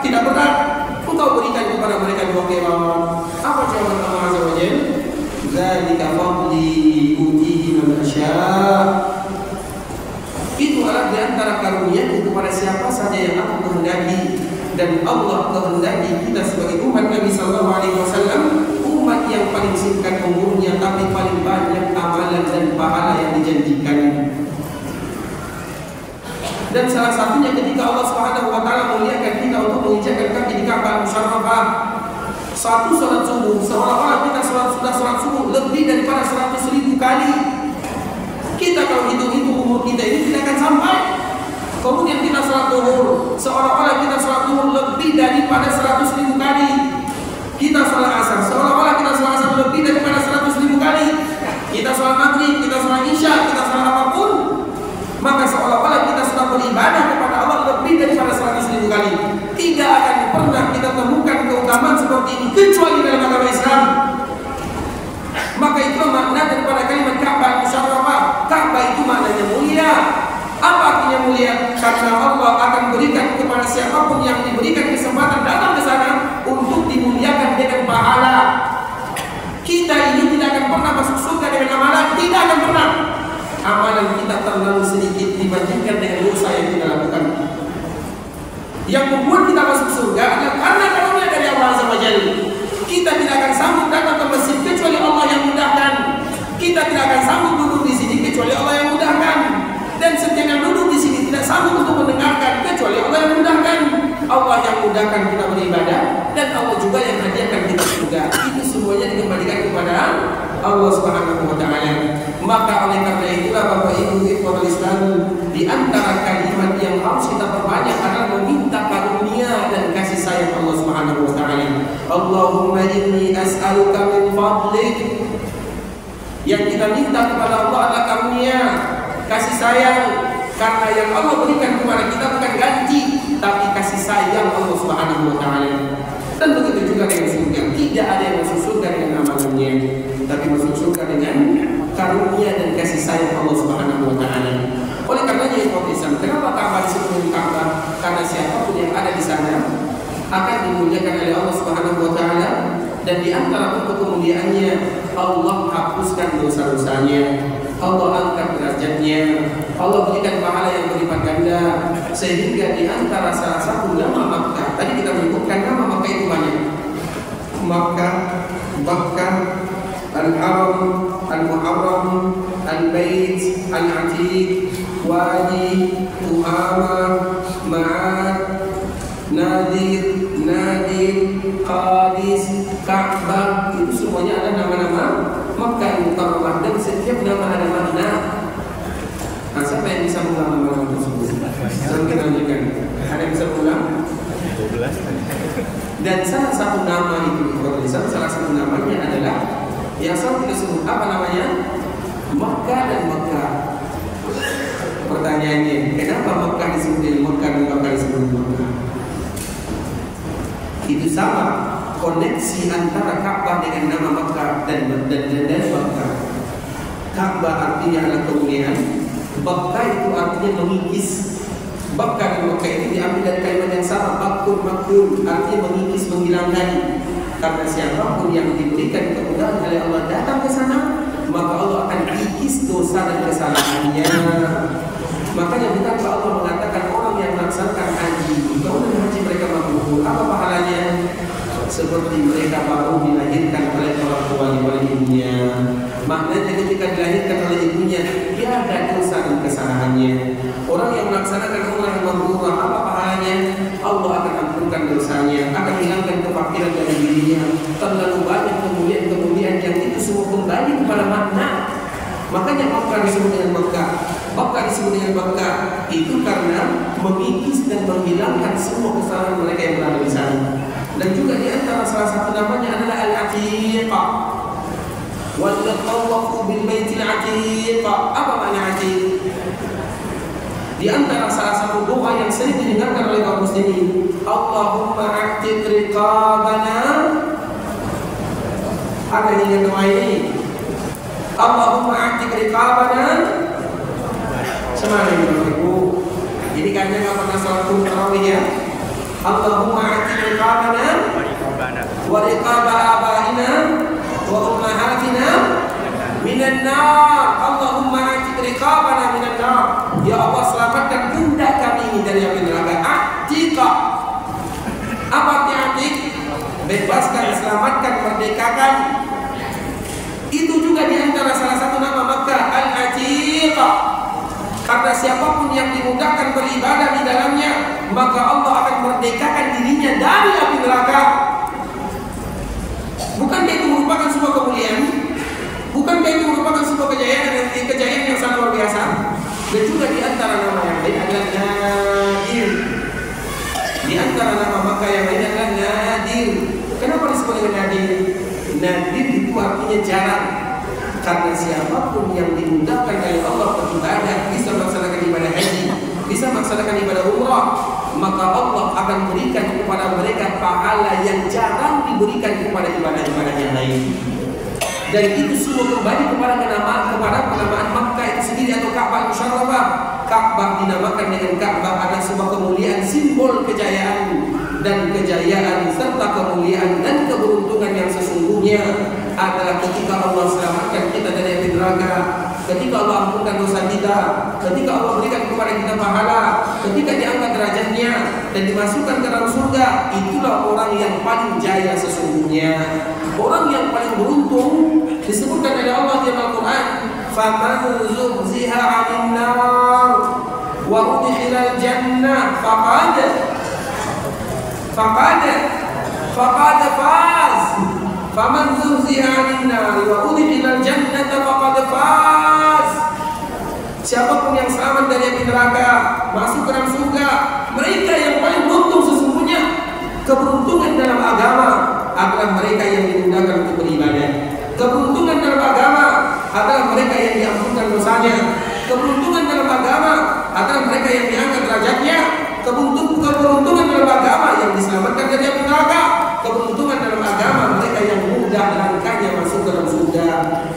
tidak berat. Engkau berikan kepada mereka dua qiraat. Apa jawaban Allah Azza wa Jalla? Dzalika fadli utihi man asya'. Itu adalah di antara karunia kepada siapa saja yang aku kehendaki. Dan Allah kehendaki kita sebagai umat Nabi sallallahu alaihi wasallam, umat yang paling singkat umurnya tapi paling banyak amalan dan pahala yang dijanjikan. Dan salah satunya ketika Allah Subhanahu wa taala memuliakan kita untuk menginjakkan kaki di Ka'bah Musharrafah. Satu salat subuh, seolah-olah kita sudah salat subuh lebih daripada 100.000 kali. Kita kalau hitung-hitung umur kita ini tidak akan sampai. Kemudian kita salat zuhur, seolah-olah kita salat zuhur lebih daripada 100.000 kali. Kita salat asar, seolah-olah kita salat asar lebih daripada 100.000 kali. Kita salat maghrib, kita salat isya, kita salat apapun. maka seolah-olah kita sudah beribadah kepada Allah lebih daripada 100.000 kali. Tidak akan pernah kita temukan keutamaan seperti ini kecuali dalam agama Islam. Maka itu makna daripada kalimat Ka'bah Musyarrafah. Ka'bah itu maknanya mulia. Apa artinya mulia? Karena Allah akan berikan kepada siapapun yang diberikan kesempatan datang ke sana untuk dimuliakan dengan pahala. Kita ini tidak akan pernah masuk surga dengan amalan, tidak akan pernah. Amalan kita terlalu sedikit dibandingkan dengan dosa yang kita lakukan. Yang membuat kita masuk surga adalah karena karunia dari Allah Azza wa Jalla. Kita tidak akan sanggup datang ke masjid kecuali Allah yang mudahkan. Kita tidak akan sanggup duduk di sini kecuali Allah yang mudahkan. Dan setiap yang duduk di sini tidak sanggup untuk mendengarkan kecuali Allah yang mudahkan. Allah yang mudahkan kita beribadah dan Allah juga yang hadiahkan kita surga. Itu semuanya dikembalikan kepada Allah Subhanahu wa taala. Maka oleh karena itulah Bapak Ibu ikhwatul Islam, di antara kalimat yang harus kita perbanyak adalah meminta karunia dan kasih sayang Allah Subhanahu wa taala. Allahumma inni as'aluka min fadlik. Yang kita minta kepada Allah adalah karunia, kasih sayang, karena yang Allah berikan kepada kita bukan ganti, tapi kasih sayang Allah Subhanahu wa taala. Dan begitu juga dengan surga. Tidak ada yang masuk surga dengan amalannya, tapi masuk surga dengan karunia dan kasih sayang Allah Subhanahu wa taala. Oleh karenanya ikhwat Islam, kenapa Ka'bah disebut dengan Ka'bah? Karena siapapun yang ada di sana akan dimuliakan oleh Allah Subhanahu wa taala, dan di antara bentuk kemuliaannya Allah hapuskan dosa-dosanya, Allah angkat derajatnya, Allah berikan pahala yang berlipat ganda, sehingga di antara salah satu nama Makkah, tadi kita menyebutkan nama Makkah itu banyak. Makkah, Bakkah, Al-Haram, Al-Muharram, Al-Bait, Al-Atiq, Wadi, Tuhama, Ma'ad, Nadir, Qadis, Ka'bah, itu semuanya ada nama-nama Makkah yang Mukarramah, dan setiap nama ada makna. Nah, siapa yang bisa mengulang nama tersebut? Saya kita lanjutkan. Ada yang bisa mengulang? 12. Dan salah satu nama itu, salah satu namanya adalah yang selalu kita sebut, apa namanya? Makkah dan Makkah. Pertanyaannya, kenapa Makkah disebut dengan Makkah dan Makkah disebut Makkah? Itu sama, koneksi antara Ka'bah dengan nama Makkah dan Makkah. Ka'bah artinya adalah kemuliaan, Makkah itu artinya mengikis. Makkah dan Makkah itu diambil dari kalimat yang sama, makun, artinya mengikis, menghilangkan. Karena siapapun yang diberikan kemudahan oleh Allah datang ke sana, maka Allah akan kikis dosa dan kesalahannya. Makanya bukankah Allah mengatakan orang yang melaksanakan haji, kemudian haji mereka mabrur, apa pahalanya? Seperti mereka baru dilahirkan oleh orang tuanya, oleh ibunya. Maknanya ketika dilahirkan oleh ibunya, dia ada dosa dan kesalahannya. Orang yang melaksanakan umrah yang mabrur, apa pahalanya? Allah akan ampunkan dosanya, akan hilangkan kefakiran dari dirinya. Terlalu banyak kemuliaan yang itu semua kembali kepada makna. Makanya Makkah disebut dengan Makkah. Makkah disebut dengan Makkah itu karena mengikis dan menghilangkan semua kesalahan mereka yang berada di sana. Dan juga di antara salah satu namanya adalah Al-Atiq. Wa yatawafu bil baitil Atiq. Apa makna Atiq? Di antara salah satu doa yang sering didengarkan oleh kaum muslimin, Allahumma a'tiq riqabana. Apa yang doa ini? Allahumma a'tiq riqabana. Semangat Ibu. Jadi kayaknya nggak pernah salat tarawih ya. Allahumma a'tiq riqabana wa riqaba abaina wa ummahatina minan nar. Allahumma a'tiq riqabana minan nar. Ya Allah, selamatkan pundak kami ini dari api neraka. A'tiqa. Apa artinya a'tiq? Bebaskan, selamatkan, merdekakan. Itu juga di antara salah satu nama Makkah, Al-Atiq. Karena siapapun yang dimudahkan beribadah di dalamnya, maka Allah akan merdekakan dirinya dari api neraka. Bukankah itu merupakan sebuah kemuliaan? Bukankah itu merupakan sebuah kejayaan yang sangat luar biasa? Dan juga di antara nama yang lain adalah Nadir. Di antara nama Makkah yang lain adalah Nadir. Kenapa disebut dengan Nadir? Nadir itu artinya jarang. Karena siapapun yang dimudahkan oleh Allah beribadah, bisa melaksanakan ibadah haji, bisa melaksanakan ibadah umrah, maka Allah akan berikan kepada mereka pahala yang jarang diberikan kepada ibadah-ibadah yang lain. Dan itu semua kembali kepada penamaan Makkah itu sendiri atau Ka'bah Musyarrafah. Ka'bah dinamakan dengan Ka'bah adalah sebuah kemuliaan, simbol kejayaan dan kejayaan serta kemuliaan dan keberuntungan yang sesungguhnya adalah ketika Allah selamatkan kita dari api neraka, ketika Allah ampunkan dosa kita, ketika Allah berikan kepada kita pahala, ketika diangkat derajatnya dan dimasukkan ke dalam surga. Itulah orang yang paling jaya sesungguhnya, orang yang paling beruntung. Disebutkan oleh Allah di Al-Quran, "Faman zuhziha 'anil nar wa udkhilal jannah faqad faz." Faman zuhziha 'anil nar wa udkhilal jannah faqad faz. Siapapun yang selamat dari api neraka, masuk ke dalam surga, mereka yang paling beruntung sesungguhnya. Keberuntungan dalam agama adalah mereka yang dimudahkan untuk beribadah. Keberuntungan dalam agama adalah mereka yang diampunkan dosanya. Keberuntungan dalam agama adalah mereka yang diangkat derajatnya. Keberuntungan dalam agama yang diselamatkan dari api neraka. Keberuntungan dalam agama mereka yang mudah langkahnya masuk ke dalam surga.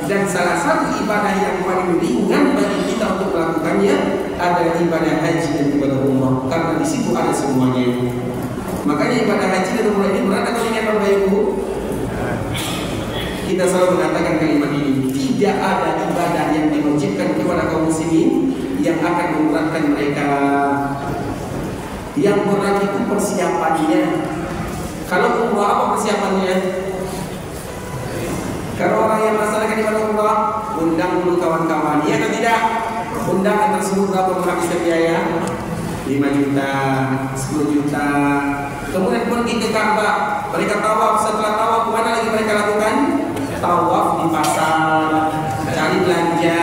Dan salah satu ibadah yang paling ringan bagi kita untuk melakukannya adalah ibadah haji dan ibadah umrah, karena di situ ada semuanya. Makanya ibadah haji dan umrah ini berat atau ringan Bapak Ibu? Kita selalu mengatakan kalimat ini, tidak ada ibadah yang diwajibkan kepada kaum muslimin yang akan memberatkan mereka. Yang berat itu persiapannya. Kalau umrah apa persiapannya? Kalau orang yang melaksanakan ibadah umrah, undang dulu kawan-kawan, iya atau tidak? Undangan tersebut berapa menghabiskan biaya? 5 juta, 10 juta. Kemudian pergi ke Ka'bah, mereka tawaf. Setelah tawaf, kemana lagi mereka lakukan? Tawaf di pasar, cari belanja,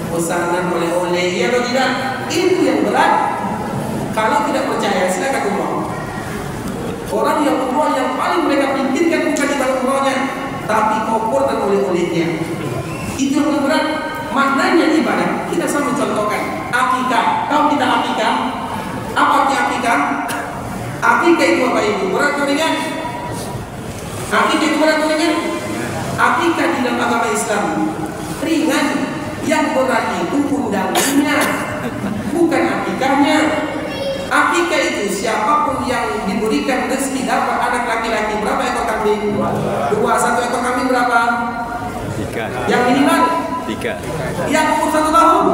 pesanan oleh-oleh, iya atau tidak? Itu yang berat. Kalau tidak percaya, silakan umrah. Orang yang umrah yang paling mereka pikirkan bukan ibadah umrahnya, tapi koper dan oleh-olehnya. Itu yang paling berat. Maknanya ibadah. Kita selalu contohkan akikah. Tahu kita akikah? Apa arti akikah? Akikah itu Bapak Ibu berat atau ringan? Akikah itu berat atau ringan? Akikah di dalam agama Islam ringan. Yang berat itu undangannya, bukan akikahnya. Akikah itu siapapun yang diberikan rezeki dapat anak laki-laki. Berapa ekor kambing? 2. 1 ekor kambing berapa? 3. Yang minimal 3. Yang umur 1 tahun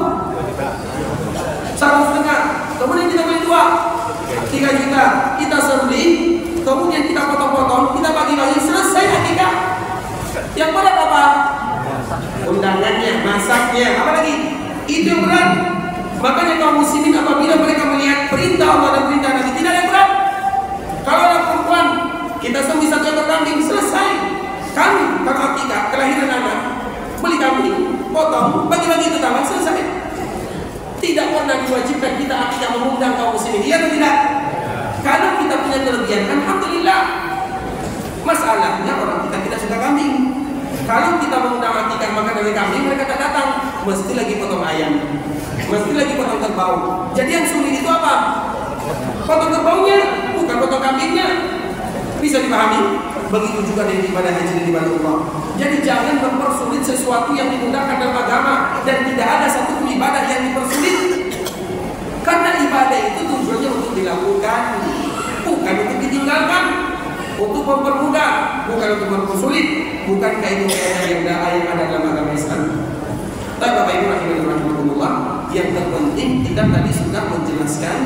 1,5. Kemudian kita beli 3 juta. Kita sembelih, kemudian kita potong-potong, kita bagi-bagi, selesai akikah. Yang berat apa? Undangannya, masaknya, apa lagi? Itu yang berat. Makanya kaum muslimin apabila mereka melihat perintah Allah dan perintah Nabi, tidak ada yang berat. Kalau ada perempuan, kita sembelih 1 ekor kambing, selesai. Kami, kalau akikah, kelahiran anak, beli kambing, potong, bagi-bagi tetangga, selesai. Tidak pernah diwajibkan kita akikah mengundang kaum muslimin, iya atau tidak? Kalau kita punya kelebihan, alhamdulillah. Masalahnya orang kita tidak suka kambing. Kalau kita mengundang akikah maka dari kambing, mereka tak datang. Mesti lagi potong ayam, mesti lagi potong kerbau. Jadi yang sulit itu apa? Potong kerbaunya, bukan potong kambingnya. Bisa dipahami? Begitu juga dari ibadah haji dan ibadah umrah. Jadi jangan mempersulit sesuatu yang dimudahkan dalam agama, dan tidak ada satu ibadah yang dipersulit. Karena ibadah itu tujuannya untuk dilakukan, bukan untuk ditinggalkan, untuk mempermudah, bukan untuk mempersulit. Bukankah itu yang ada dalam agama Islam? Tapi Bapak Ibu rahimahullah, yang terpenting kita tadi sudah menjelaskan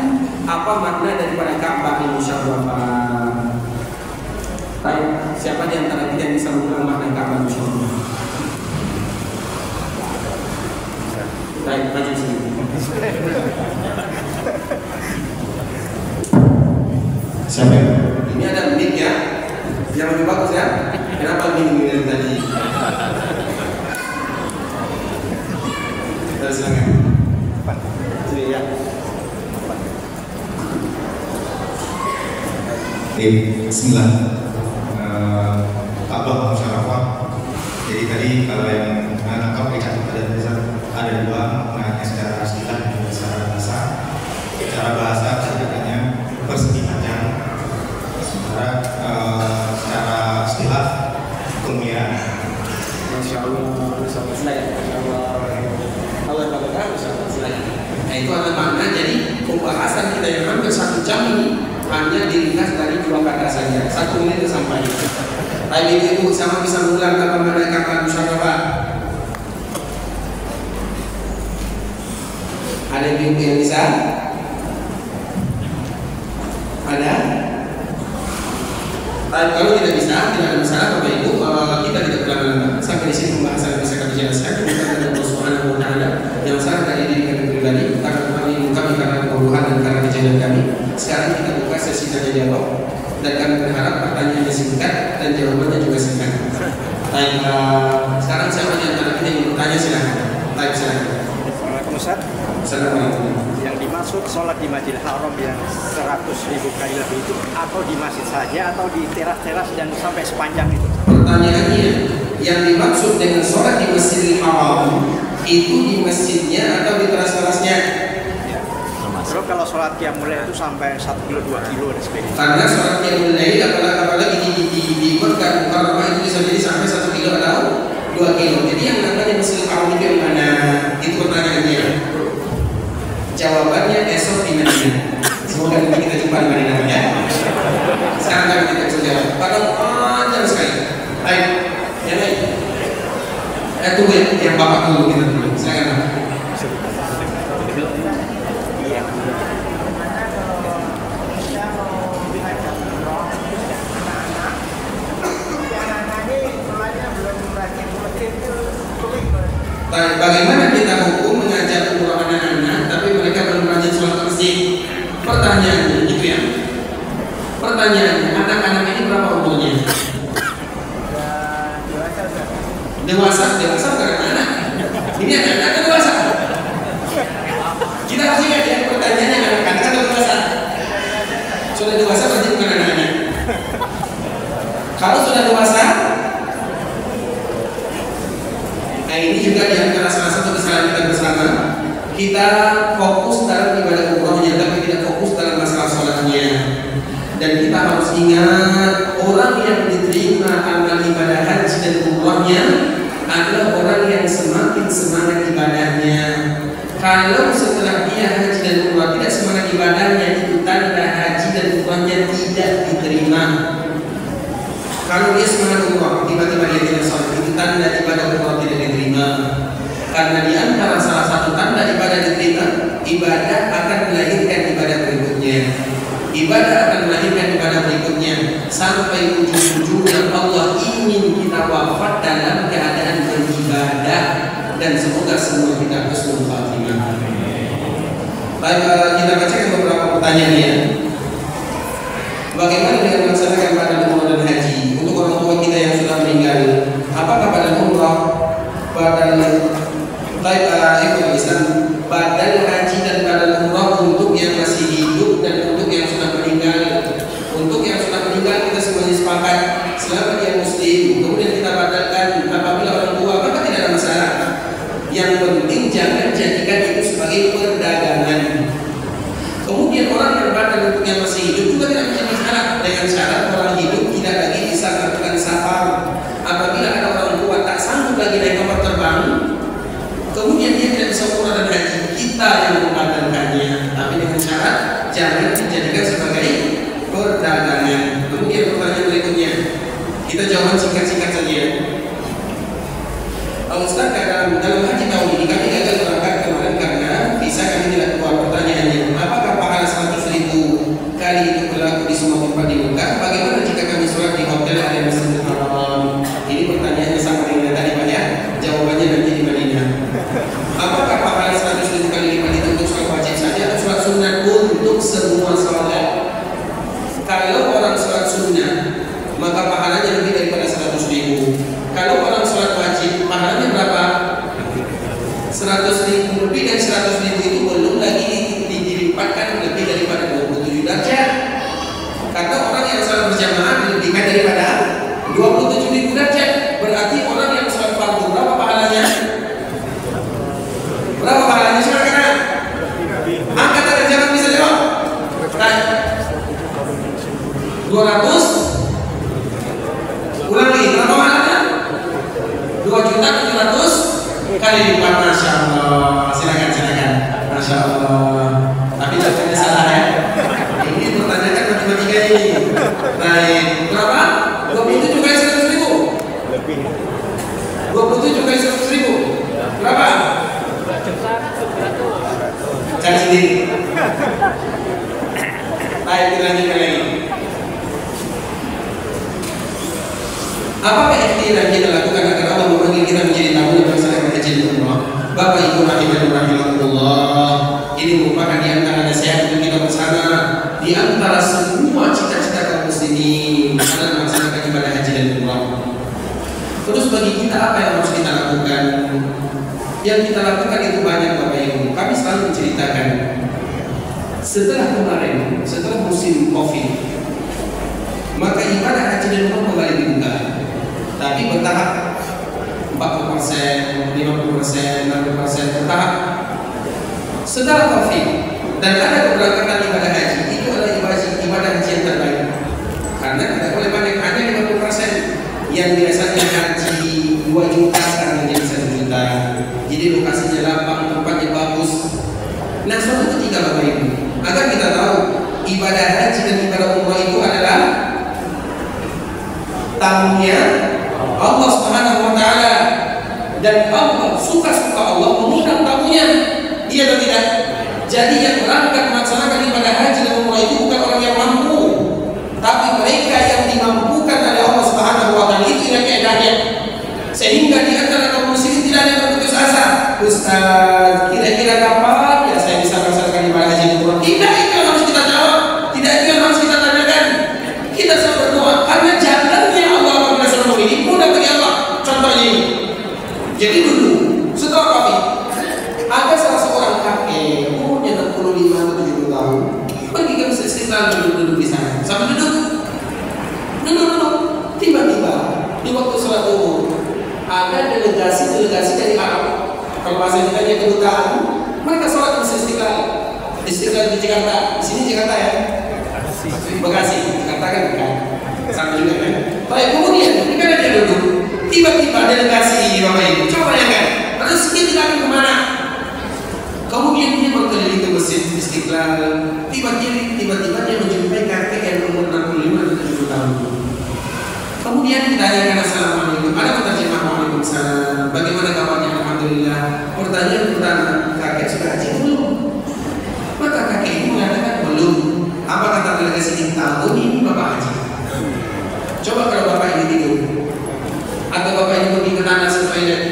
apa makna daripada Ka'bah Musyarrafah. Baik, siapa di antara kita yang bisa mengulang makna Ka'bah Musyarrafah? Baik, maju sini. Siapa? Ini ada mic ya, yang lebih bagus ya. Kenapa gini dari tadi? Kita silakan. Sini ya. Bismillah. Ka'bah Musyarrafah. Jadi tadi kalau yang gereja ada dua maknanya secara istilah dan juga secara bahasa. Secara bahasa katanya persegi panjang. Secara istilah hukumnya. Masya Allah, Nah itu ada makna. Jadi pembahasan kita yang hampir 1 jam ini hanya diringkas dari 2 kata saja. 1 menit sampai. Tapi ibu sama bisa mengulang apa makna kata musyawarah? Ada ibu yang bisa? Ada? Kalau tidak bisa, tidak ada masalah Bapak Ibu. Kita tidak berlama-lama. Sampai di sini pembahasan yang bisa kami jelaskan. Bukan dari Allah Subhanahu Wa Taala yang salah dari diri kami pribadi, karena kami karena kebodohan dan karena kejadian kami. Sekarang kita buka sesi tanya jawab dan kami berharap pertanyaannya singkat dan jawabannya juga singkat. Baik, sekarang siapa di antara kita yang bertanya silakan. Baik, silakan. Assalamualaikum Ustaz. Assalamualaikum. Yang dimaksud sholat di Masjidil Haram yang 100.000 kali lebih itu atau di masjid saja atau di teras-teras dan sampai sepanjang itu? Pertanyaannya, yang dimaksud dengan sholat di Masjidil Haram itu di masjidnya atau di teras-terasnya? Ya. Terus kalau sholat qiyamul lail itu sampai 1 kilo 2 kilo dan sebagainya. Karena sholat qiyamul lail apalagi di Mekah Mukarramah itu bisa jadi sampai 1 kilo atau 2 kilo. Jadi yang namanya Masjidil Haram itu yang mana? Itu pertanyaannya. Jawabannya esok di Madinah. Semoga nanti kita jumpa di Madinah ya. Sekarang kami tidak bisa jawab. Padahal panjang sekali. Baik, yang lain. Tunggu yang bapak dulu kita dulu. Silakan Pak. Bagaimana kita hukum mengajak umroh anak-anak tapi mereka belum rajin sholat masjid? Pertanyaannya gitu ya. Pertanyaannya, anak-anak ini berapa umurnya? Dewasa bukan anak. Ini anak-anak atau dewasa? Kita harus ingat ya, pertanyaannya anak-anak atau dewasa? Sudah dewasa berarti bukan anak-anak. Kalau sudah dewasa, nah ini juga di antara salah satu kesalahan kita bersama. Kita fokus dalam ibadah umrohnya, tapi tidak fokus dalam masalah sholatnya. Dan kita harus ingat, orang yang diterima amal ibadah haji dan umrohnya adalah orang yang semakin semangat ibadahnya. Kalau setelah dia haji dan umroh tidak semangat ibadahnya, itu tanda haji dan umrohnya tidak diterima. Kalau dia semangat umroh, tiba-tiba dia tidak sholat, itu tanda ibadah umroh tidak diterima. Karena di antara salah satu tanda ibadah diterima, ibadah akan melahirkan ibadah berikutnya. Ibadah akan melahirkan ibadah berikutnya sampai ujung-ujungnya Allah ingin kita wafat dalam keadaan beribadah, dan semoga semua kita husnul khatimah. Baik, kita bacakan beberapa pertanyaan ya. Bagaimana dengan melaksanakan badan umroh dan haji untuk orang tua kita yang sudah meninggal? Apakah badan umroh, badan Islam, badan haji dan badan umroh untuk yang masih hidup dan untuk yang sudah meninggal? Untuk yang sudah meninggal kita semuanya sepakat selama dia muslim, kemudian kita batalkan apabila orang tua, maka tidak ada masalah. Yang penting jangan jadikan itu sebagai perdagangan. Kemudian orang yang batal untuk yang masih hidup juga tidak menjadi syarat, dengan syarat orang hidup tidak lagi bisa melakukan safar. Apabila ada orang tua tak sanggup lagi naik kapal terbang, kemudian dia tidak bisa umrah dan haji, kita yang membatalkannya, tapi dengan syarat jangan dijadikan sebagai perdagangan. Kemudian pertanyaan berikutnya, kita jawab singkat-singkat saja. Ustaz, dalam haji tahun ini kami gagal berangkat kemarin karena visa kami tidak keluar. Pertanyaannya, apakah pahala 100.000 kali itu berlaku di semua tempat di Mekah? Bagaimana jika kami sholat di hotel ada Masjidil Haram? Ini pertanyaannya sama dengan tadi Pak ya. Jawabannya nanti di Madinah. Apakah pahala 100.000 kali lipat itu untuk sholat wajib saja atau sholat sunnah untuk semua sholat? Kalau orang sholat sunnah, maka pahalanya lebih daripada 100.000. Kalau orang sholat wajib, pahalanya berapa? Baik, Pak, Masya Allah. Silakan, silakan. Masya Allah. Tapi jawabannya salah ya. Ini pertanyaan matematika ini. Baik, berapa? 27 kali 100.000. 27 kali 100.000. Berapa? Cari sendiri. Baik, kita lanjutkan lagi. Apakah ikhtiar yang kita lakukan agar Allah memanggil kita menjadi tamu dan melaksanakan haji di umrah? Bapak Ibu rahimahullah, ini merupakan di antara nasihat untuk kita bersama, di antara semua cita-cita kaum muslimin dalam melaksanakan ibadah haji dan umrah. Terus bagi kita apa yang harus kita lakukan? Yang kita lakukan itu banyak, Bapak Ibu. Kami selalu menceritakan setelah kemarin, setelah musim Covid, maka ibadah haji dan umrah kembali dibuka. Tapi bertahap, 40%, 50%, 60% bertahap. Setelah Covid dan ada keberangkatan ibadah haji, itu adalah ibadah haji yang terbaik. Karena tidak boleh banyak, hanya 50%. Yang biasanya haji 2 juta sekarang menjadi 1 juta. Jadi lokasinya lapang, tempatnya bagus. Nah, suatu ketika Bapak Ibu, agar kita tahu ibadah haji dan ibadah umrah itu adalah tamunya Allah Subhanahu wa taala, dan Allah suka-suka Allah mengundang tamunya. Iya atau tidak? Jadi yang berangkat melaksanakan ibadah haji dan umrah itu bukan orang yang mampu, tapi mereka yang dimampukan oleh Allah Subhanahu wa taala. Itu yang keadaannya. Sehingga di antara kaum muslimin tidak ada yang berputus asa. Ustaz, kira-kira kapan ya saya bisa melaksanakan ibadah haji dan umrah? Tidak, itu yang harus kita jawab. Tidak, itu yang harus kita tanyakan. Kita selalu berdoa karena jalannya Allah apabila sudah memilih mudah bagi Allah. Contohnya ini. Jadi dulu setelah Covid ada salah seorang kakek umurnya 65 atau 70 tahun pergi ke Masjid Istiqlal, duduk di sana sambil duduk. Tiba-tiba di waktu sholat zuhur ada delegasi dari Arab. Kalau bahasa kita nya kedutaan, mereka sholat di Masjid Istiqlal di Jakarta. Di sini Jakarta ya. Bekasi, Jakarta kan sama juga kan. Baik, kemudian ketika dia duduk, tiba-tiba delegasi ini Bapak Ibu, coba bayangkan, rezeki tidak akan kemana. Kemudian dia berkeliling ke Masjid Istiqlal, tiba-tiba dia menjumpai kakek yang umur 65 atau 70 tahun. Kemudian ditanyakan assalamualaikum, ada penerjemah waalaikumsalam, bagaimana kabarnya? Alhamdulillah. Pertanyaan pertama, kakek sudah haji belum? Maka kakek itu mengatakan belum. Apa kata delegasi ini? Tahun ini Bapak haji. Coba kalau Bapak ini tidur, atau Bapak ini pergi ke tanah toilet,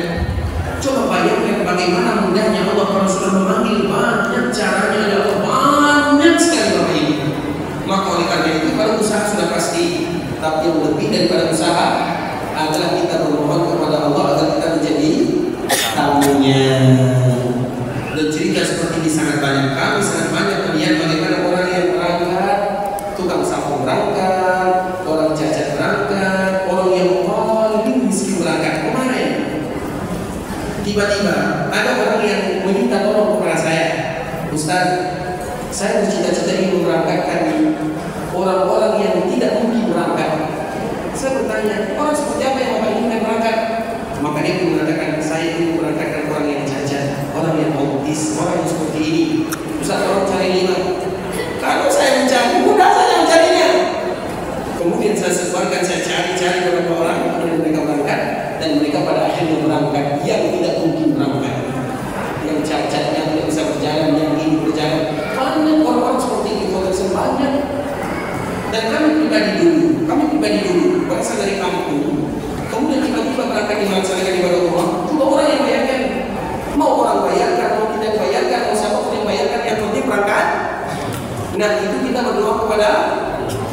coba bayangkan bagaimana mudahnya Allah kalau sudah memanggil. Banyak caranya ada Allah, banyak sekali Bapak ini. Maka oleh karena itu kalau usaha sudah pasti, tapi yang lebih daripada usaha adalah kita bermohon kepada Allah agar kita menjadi tamunya. Dan cerita seperti ini sangat banyak. Kami sangat banyak melihat bagaimana orang yang berangkat, tukang sapu berangkat, orang cacat berangkat, orang yang paling miskin berangkat. Kemarin tiba-tiba ada orang yang meminta tolong kepada saya, Ustaz, saya bercita-cita ingin memberangkatkan orang-orang yang tidak mungkin berangkat. Saya bertanya, orang seperti apa yang Bapak inginkan berangkat? Maka dia mengatakan, saya ingin berangkatkan orang yang cacat, orang yang autis, orang yang seperti ini. Ustaz, orang cari 5. Kalau saya mencari, mudah saja mencarinya. Kemudian saya sebarkan, saya cari beberapa orang, kemudian mereka berangkat, dan mereka pada akhirnya berangkat yang tidak mungkin berangkat, yang cacat, yang tidak bisa berjalan, yang ini berjalan. Banyak orang-orang seperti ini, banyak. Dan kami pribadi dulu berasal dari kampung, kemudian tiba-tiba berangkat melaksanakan ibadah umrah. Cuma orang yang bayarkan, mau orang bayarkan, mau tidak bayarkan, mau siapapun yang bayarkan, yang penting berangkat. Nah, itu kita berdoa kepada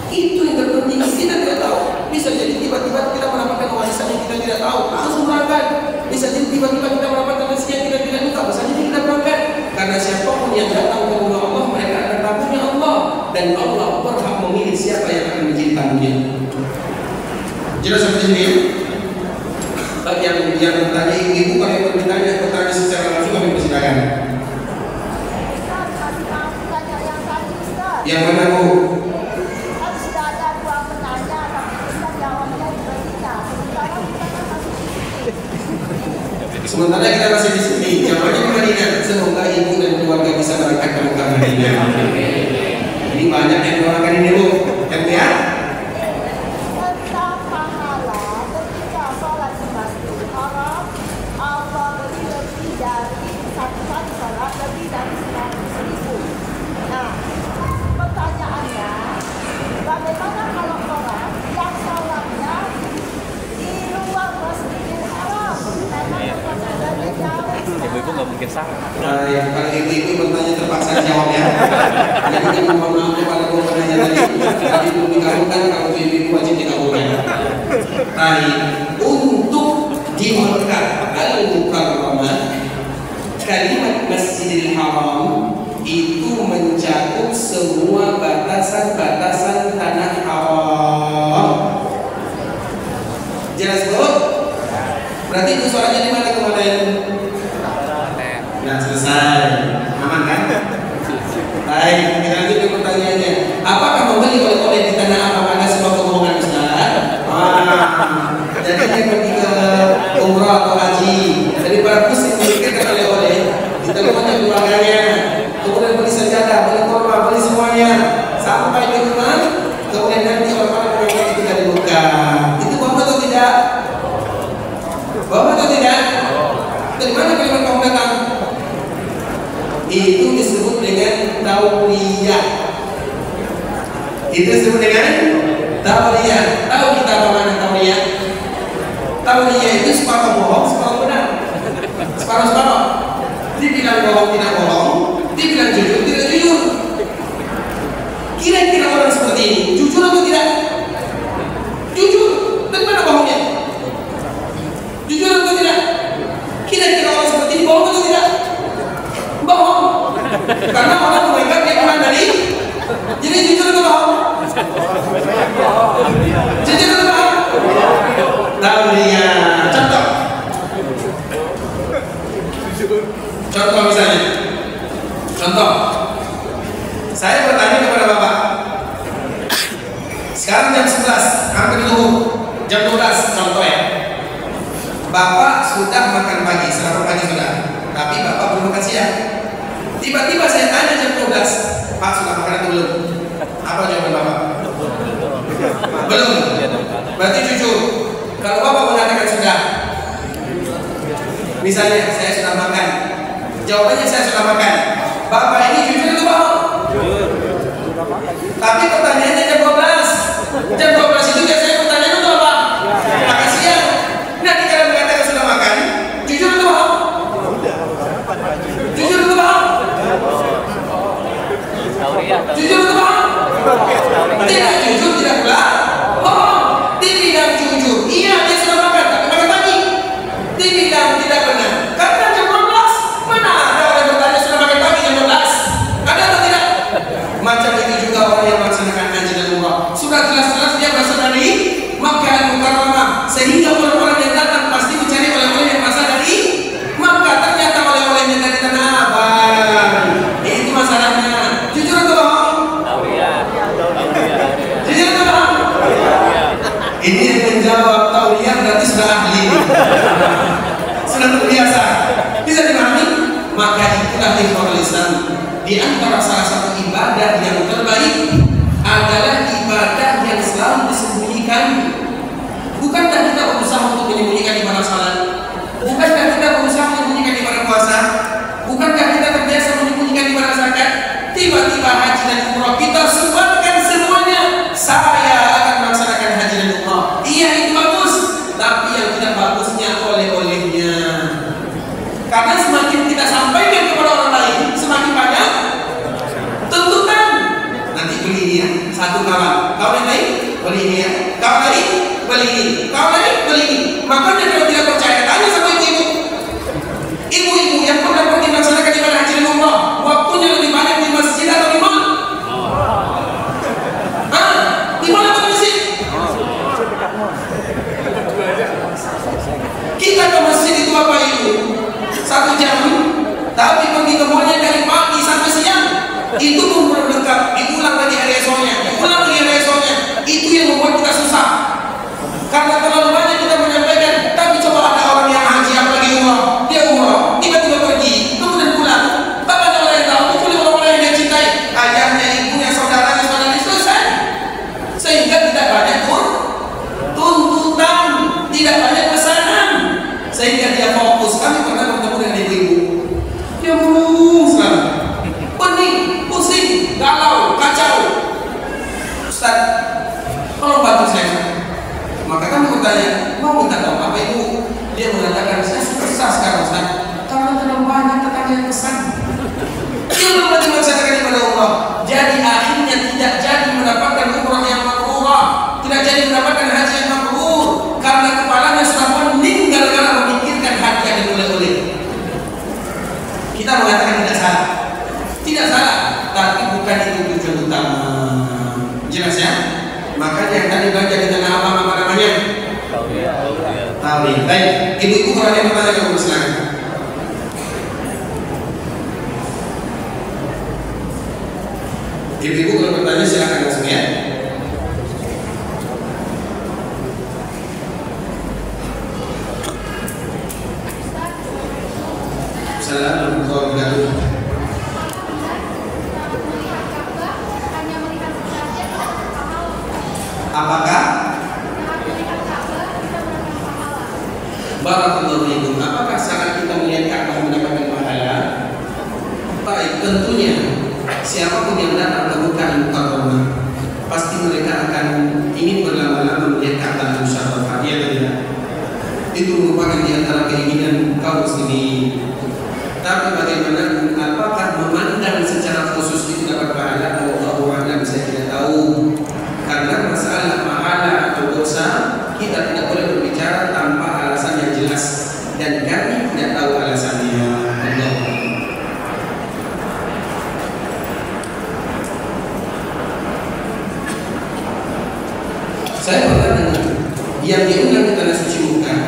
itu yang terpenting. Kita tidak tahu, bisa jadi tiba-tiba kita mendapatkan warisan yang kita tidak tahu, langsung berangkat. Bisa jadi tiba-tiba kita mendapatkan rezeki yang kita tidak tahu, bisa jadi kita berangkat. Karena siapapun yang datang ke rumah Allah, mereka akan tamunya Allah, dan Allah berhak memilih siapa yang akan menjadi tamunya. Jelas seperti ini. Bagi yang bertanya, ibu kalau yang bertanya secara langsung kami persilakan. Yang mana Bu? Sudah ada 2 penanya, tapi kita jawabnya berbeda. Sementara kita masih di sini, jamaahnya di Madinah. Semoga ibu dan keluarga bisa berangkat ke Mekah Madinah. Ini banyak yang doakan ini bu, kan ya? Tentang pahala ketika sholat di Masjidil Haram, Allah beri lebih dari satu kali sholat lebih dari 100.000. Nah, pertanyaannya, bagaimana kalau orang yang sholatnya di luar Masjidil Haram karena tempatnya jauh? Ibu-ibu nggak mungkin salah. Yang kalau ibu-ibu bertanya terpaksa dijawab ya. Jadi kita mohon maaf kepada penanya tadi. Tadi belum dikabulkan, kalau ibu-ibu wajib dikabulkan. Baik, untuk di Mekah Al-Mukarramah, kalimat Masjidil Haram itu mencakup semua batasan-batasan tanah haram. Jelas bu? Berarti itu suaranya di mana kemarin? Nah, selesai. Aman kan? Baik, kita lanjut ke pertanyaannya. Apakah membeli oleh-oleh di tanah abang ada sebuah kebohongan Ustaz? Jadi dia pergi ke umrah atau haji, daripada pusing memikirkan oleh-oleh, kita rumahnya keluarganya, kemudian beli sajadah, beli korma, beli semuanya, sampai di rumah, kemudian nanti orang-orang yang kita dibuka. Itu bohong atau tidak? Bohong atau tidak? Dari mana kalimat kamu datang? Itu disebut dengan tauriyah. Itu disebut dengan tauriyah. Tahu kita apa makna tauriyah? Tauriyah itu separuh bohong, separuh benar. Separuh-separuh. Dibilang bohong tidak bohong, dibilang jujur tidak jujur. Kira-kira orang seperti ini jujur atau tidak? Jujur. Dari mana bohongnya? Jujur atau tidak? Kira-kira orang seperti ini bohong atau tidak? Bohong. Karena orang menganggap dia bukan dari. Jadi jujur atau bohong? Jujur atau bohong? Tauriyah. Contoh. Contoh misalnya. Contoh. Saya bertanya kepada Bapak. Sekarang jam 11, hampir zuhur. Jam 12 contoh ya. Bapak sudah makan pagi, sarapan pagi sudah. Tapi Bapak belum makan siang. Tiba-tiba saya tanya jam 12, Pak sudah makan atau belum? Apa jawaban Bapak? Belum. Berarti jujur. Kalau Bapak mengatakan sudah, misalnya saya sudah makan, jawabannya saya sudah makan. Bapak ini jujur atau bohong? Tapi pertanyaannya jam 12. Jam 12 itu biasanya pertanyaan untuk apa? Makan siang. Nanti kalau mengatakan sudah makan, jujur atau bohong? Jujur atau bohong? Jujur atau bohong? Tidak jujur, tidak pula bohong. Dibilang jujur, iya dia sudah makan, tapi makan pagi. Dibilang tidak benar, karena jam 12. Mana ada orang bertanya sudah makan pagi jam 12? Ada atau tidak? Macam itu juga orang yang melaksanakan haji dan umrah. Sudah jelas-jelas dia berasal dari Makkah Al-Mukarramah, sehingga orang-orang yang datang pasti mencari oleh-oleh yang berasal dari Makkah. Ternyata oleh-olehnya dari tanah abang. Itu masalahnya. Jujur atau bohong? Jujur atau bohong? Ini yang menjawab tauriyah berarti sudah ahli. Sudah terbiasa. Bisa dipahami? Maka itulah ikhwatul Islam. Di antara salah satu ibadah yang terbaik adalah ibadah yang selalu disembunyikan. Bukankah kita berusaha untuk menyembunyikan ibadah salat? Bukankah kita berusaha menyembunyikan ibadah puasa? Bukankah kita terbiasa menyembunyikan ibadah zakat? Tiba-tiba haji dan umrah kita sebarkan semuanya. Saya akan melaksanakan haji dan umrah. Iya itu bagus, tapi yang tidak bagusnya oleh-olehnya. Karena semakin kita sampaikan kepada orang lain, semakin banyak tuntutan. Nanti beli ini ya, satu kawan. Kawan yang lain beli ini ya. Kawan lain beli ini. Kawan lain beli ini. Makanya kalau tidak percaya, tanya sama ibu-ibu. Ibu-ibu yang pernah pergi melaksanakan ibadah haji dan umrah, waktunya lebih banyak di masjid atau di mana? Di mana atau di masjid? Kita ke masjid itu apa itu? 1 jam, tapi pergi ke mallnya dari pagi sampai siang. Itu pun belum lengkap. Diulang lagi hari esoknya, diulang lagi hari esoknya. Itu yang membuat kita susah. Karena terlalu banyak kita menyampaikan. Tapi coba ada orang yang haji apalagi umrah, Amin. Baik, ibu-ibu kalau ada yang bertanya kamu silakan. Ibu-ibu kalau bertanya silakan langsung ya. Assalamualaikum warahmatullahi wabarakatuh. Apakah Barakallahu fiikum, apakah saat kita melihat Ka'bah mendapatkan pahala? Baik, tentunya siapapun yang datang ke Makkah Mukarramah pasti mereka akan ingin berlama-lama melihat Ka'bah Musyarrafah, ya tidak? Itu merupakan di antara keinginan kaum muslimin. Tapi bagaimana, apakah memandang secara khusus itu dapat pahala? Allahu a'lam, saya tidak tahu. Karena masalah pahala atau dosa kita tidak boleh berbicara tanpa alasan yang jelas, dan kami tidak tahu alasannya. Allah. Saya pernah dengar yang diundang ke tanah suci Mekah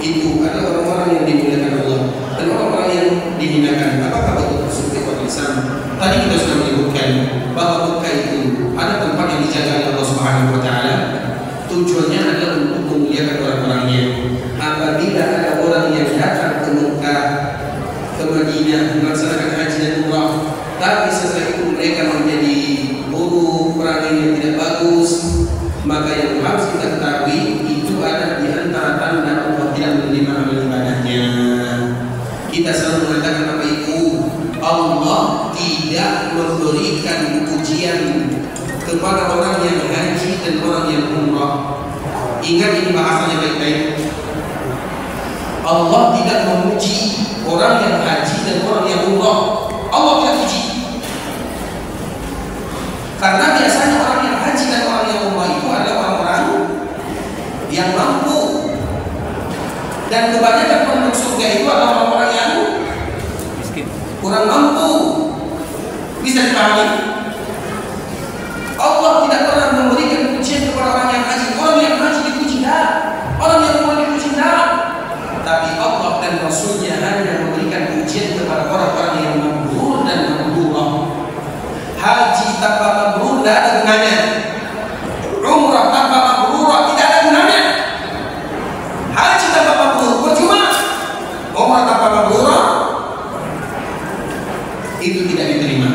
itu adalah orang-orang yang dimuliakan Allah dan orang-orang yang dihinakan. Apakah betul tersebut ikhwan Islam? Tadi kita sudah menyebutkan bahwa Mekah itu ada tempat yang dijaga oleh Allah Subhanahu wa taala. Tujuannya adalah untuk memuliakan orang-orangnya. Apabila ada orang yang datang ke Mekah, ke Madinah melaksanakan haji dan umrah, tapi setelah itu mereka menjadi buruk, perangai yang tidak bagus, maka yang harus kita ketahui itu ada di antara tanda Allah tidak menerima amal ibadahnya. Kita selalu mengatakan apa itu? Allah tidak memberikan ujian kepada orang yang haji dan orang yang umrah. Ingat ini bahasanya baik-baik. Allah tidak memuji orang yang haji dan orang yang umrah. Allah tidak puji. Karena biasanya orang yang haji dan orang yang umrah itu adalah orang-orang yang mampu. Dan kebanyakan penduduk surga itu adalah orang-orang yang kurang mampu. Bisa dipahami? Allah tidak pernah memberikan pujian kepada orang yang haji. Orang yang haji dipuji dah, orang yang umrah dipuji dah. Tapi Allah dan Rasulnya hanya memberikan pujian kepada orang-orang yang mabrur dan mabrurah. Haji tanpa mabrur tidak ada gunanya. Umrah tanpa mabrurah tidak ada gunanya. Haji tanpa mabrur percuma. Umrah tanpa mabrurah itu tidak diterima.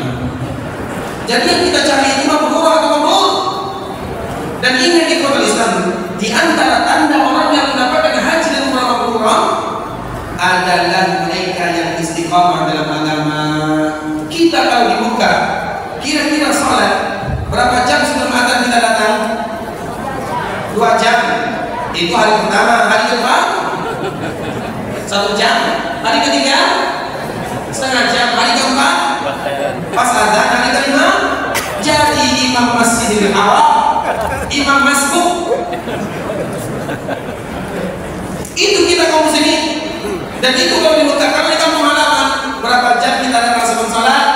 Jadi yang kita cari itu mabrur atau mabrur. Dan ingat di kota Islam, di antara tanda orang yang mendapatkan haji dan umrah mabrurah adalah mereka yang istiqamah dalam agama. Kita kalau di Mekah, kira-kira sholat berapa jam sebelum azan kita datang? 2 jam. Itu hari pertama. Hari kedua 1 jam. Hari ketiga setengah jam. Hari keempat pas azan. Hari kelima jadi imam Masjidil Haram, imam masbuk. Itu kita kaum muslimin. Dan itu kalau di Mekah, kalau di kampung halaman berapa jam kita datang sebelum salat?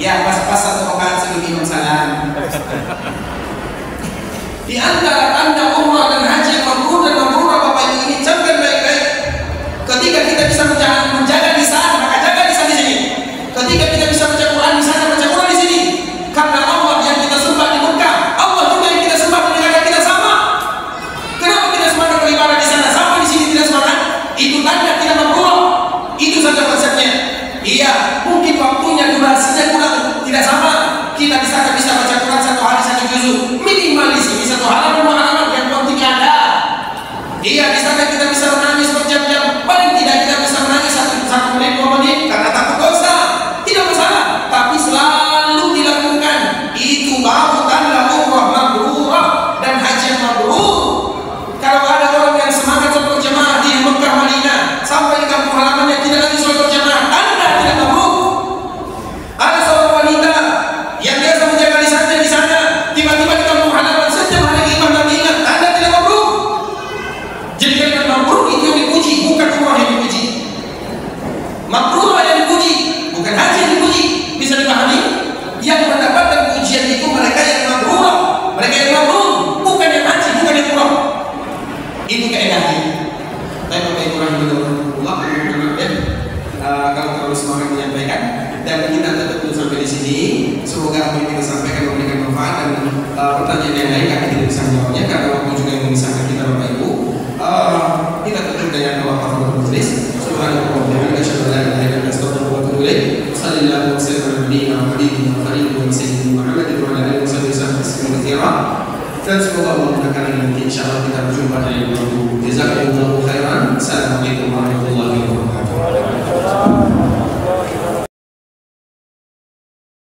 Ya pas-pas 1 rakaat sebelum imam salam. Di antara tanda umrah dan haji yang mabrur dan mabrurah Bapak Ibu ini camkan baik-baik. Ketika kita bisa menjaga lisan, maka jaga lisan di sini. Ketika kita bisa baca Quran di sana, baca Quran di sini. Karena Allah yang kita sembah di Mekah, Allah juga yang kita sembah di negara kita sama. Kenapa kita semangat beribadah di sana sama di sini tidak semangat? Itu tanda tidak mabrur. Itu saja konsepnya. Iya, mungkin waktunya durasinya kurang tidak sama. Kita di sana bisa baca Quran 1 hari 1 juzuk, minimal di sini 1 halaman 2 halaman yang penting ada. Iya, di sana kita bisa menangis berjam-jam, paling tidak kita bisa menangis 1 menit 2 menit karena takut dosa, tidak masalah. Tapi selalu dilakukan. Itu baru tanda umrah mabrurah dan haji yang mabrur. Kalau ada orang yang semangat sholat berjamaah di Mekah Madinah sampai di kampung halamannya tidak lagi sholat berjamaah, tanda tidak mabrur. Ada seorang wanita yang biasa menjaga lisannya di sana, tiba-tiba di kampung halaman setiap hari imam Nabi ingat, tanda tidak mabrur. Jadi kalimat sini. Semoga apa yang kita sampaikan memberikan manfaat, dan pertanyaan yang lain kami tidak bisa menjawabnya karena waktu juga yang memisahkan kita Bapak Ibu. Kita tutup dengan doa kafaratul majelis. Subhanallah wa bihamdihi asyhadu an la ilaha illa anta astaghfiruka wa atubu ilaik. Sallallahu alaihi wa sallam ala nabiyyina Muhammadin wa alihi sayyidina Muhammadin wa ala alihi wa sahbihi. Dan semoga Allah mudahkan nanti insyaallah kita berjumpa di waktu. Jazakumullahu khairan. Assalamualaikum warahmatullahi wabarakatuh.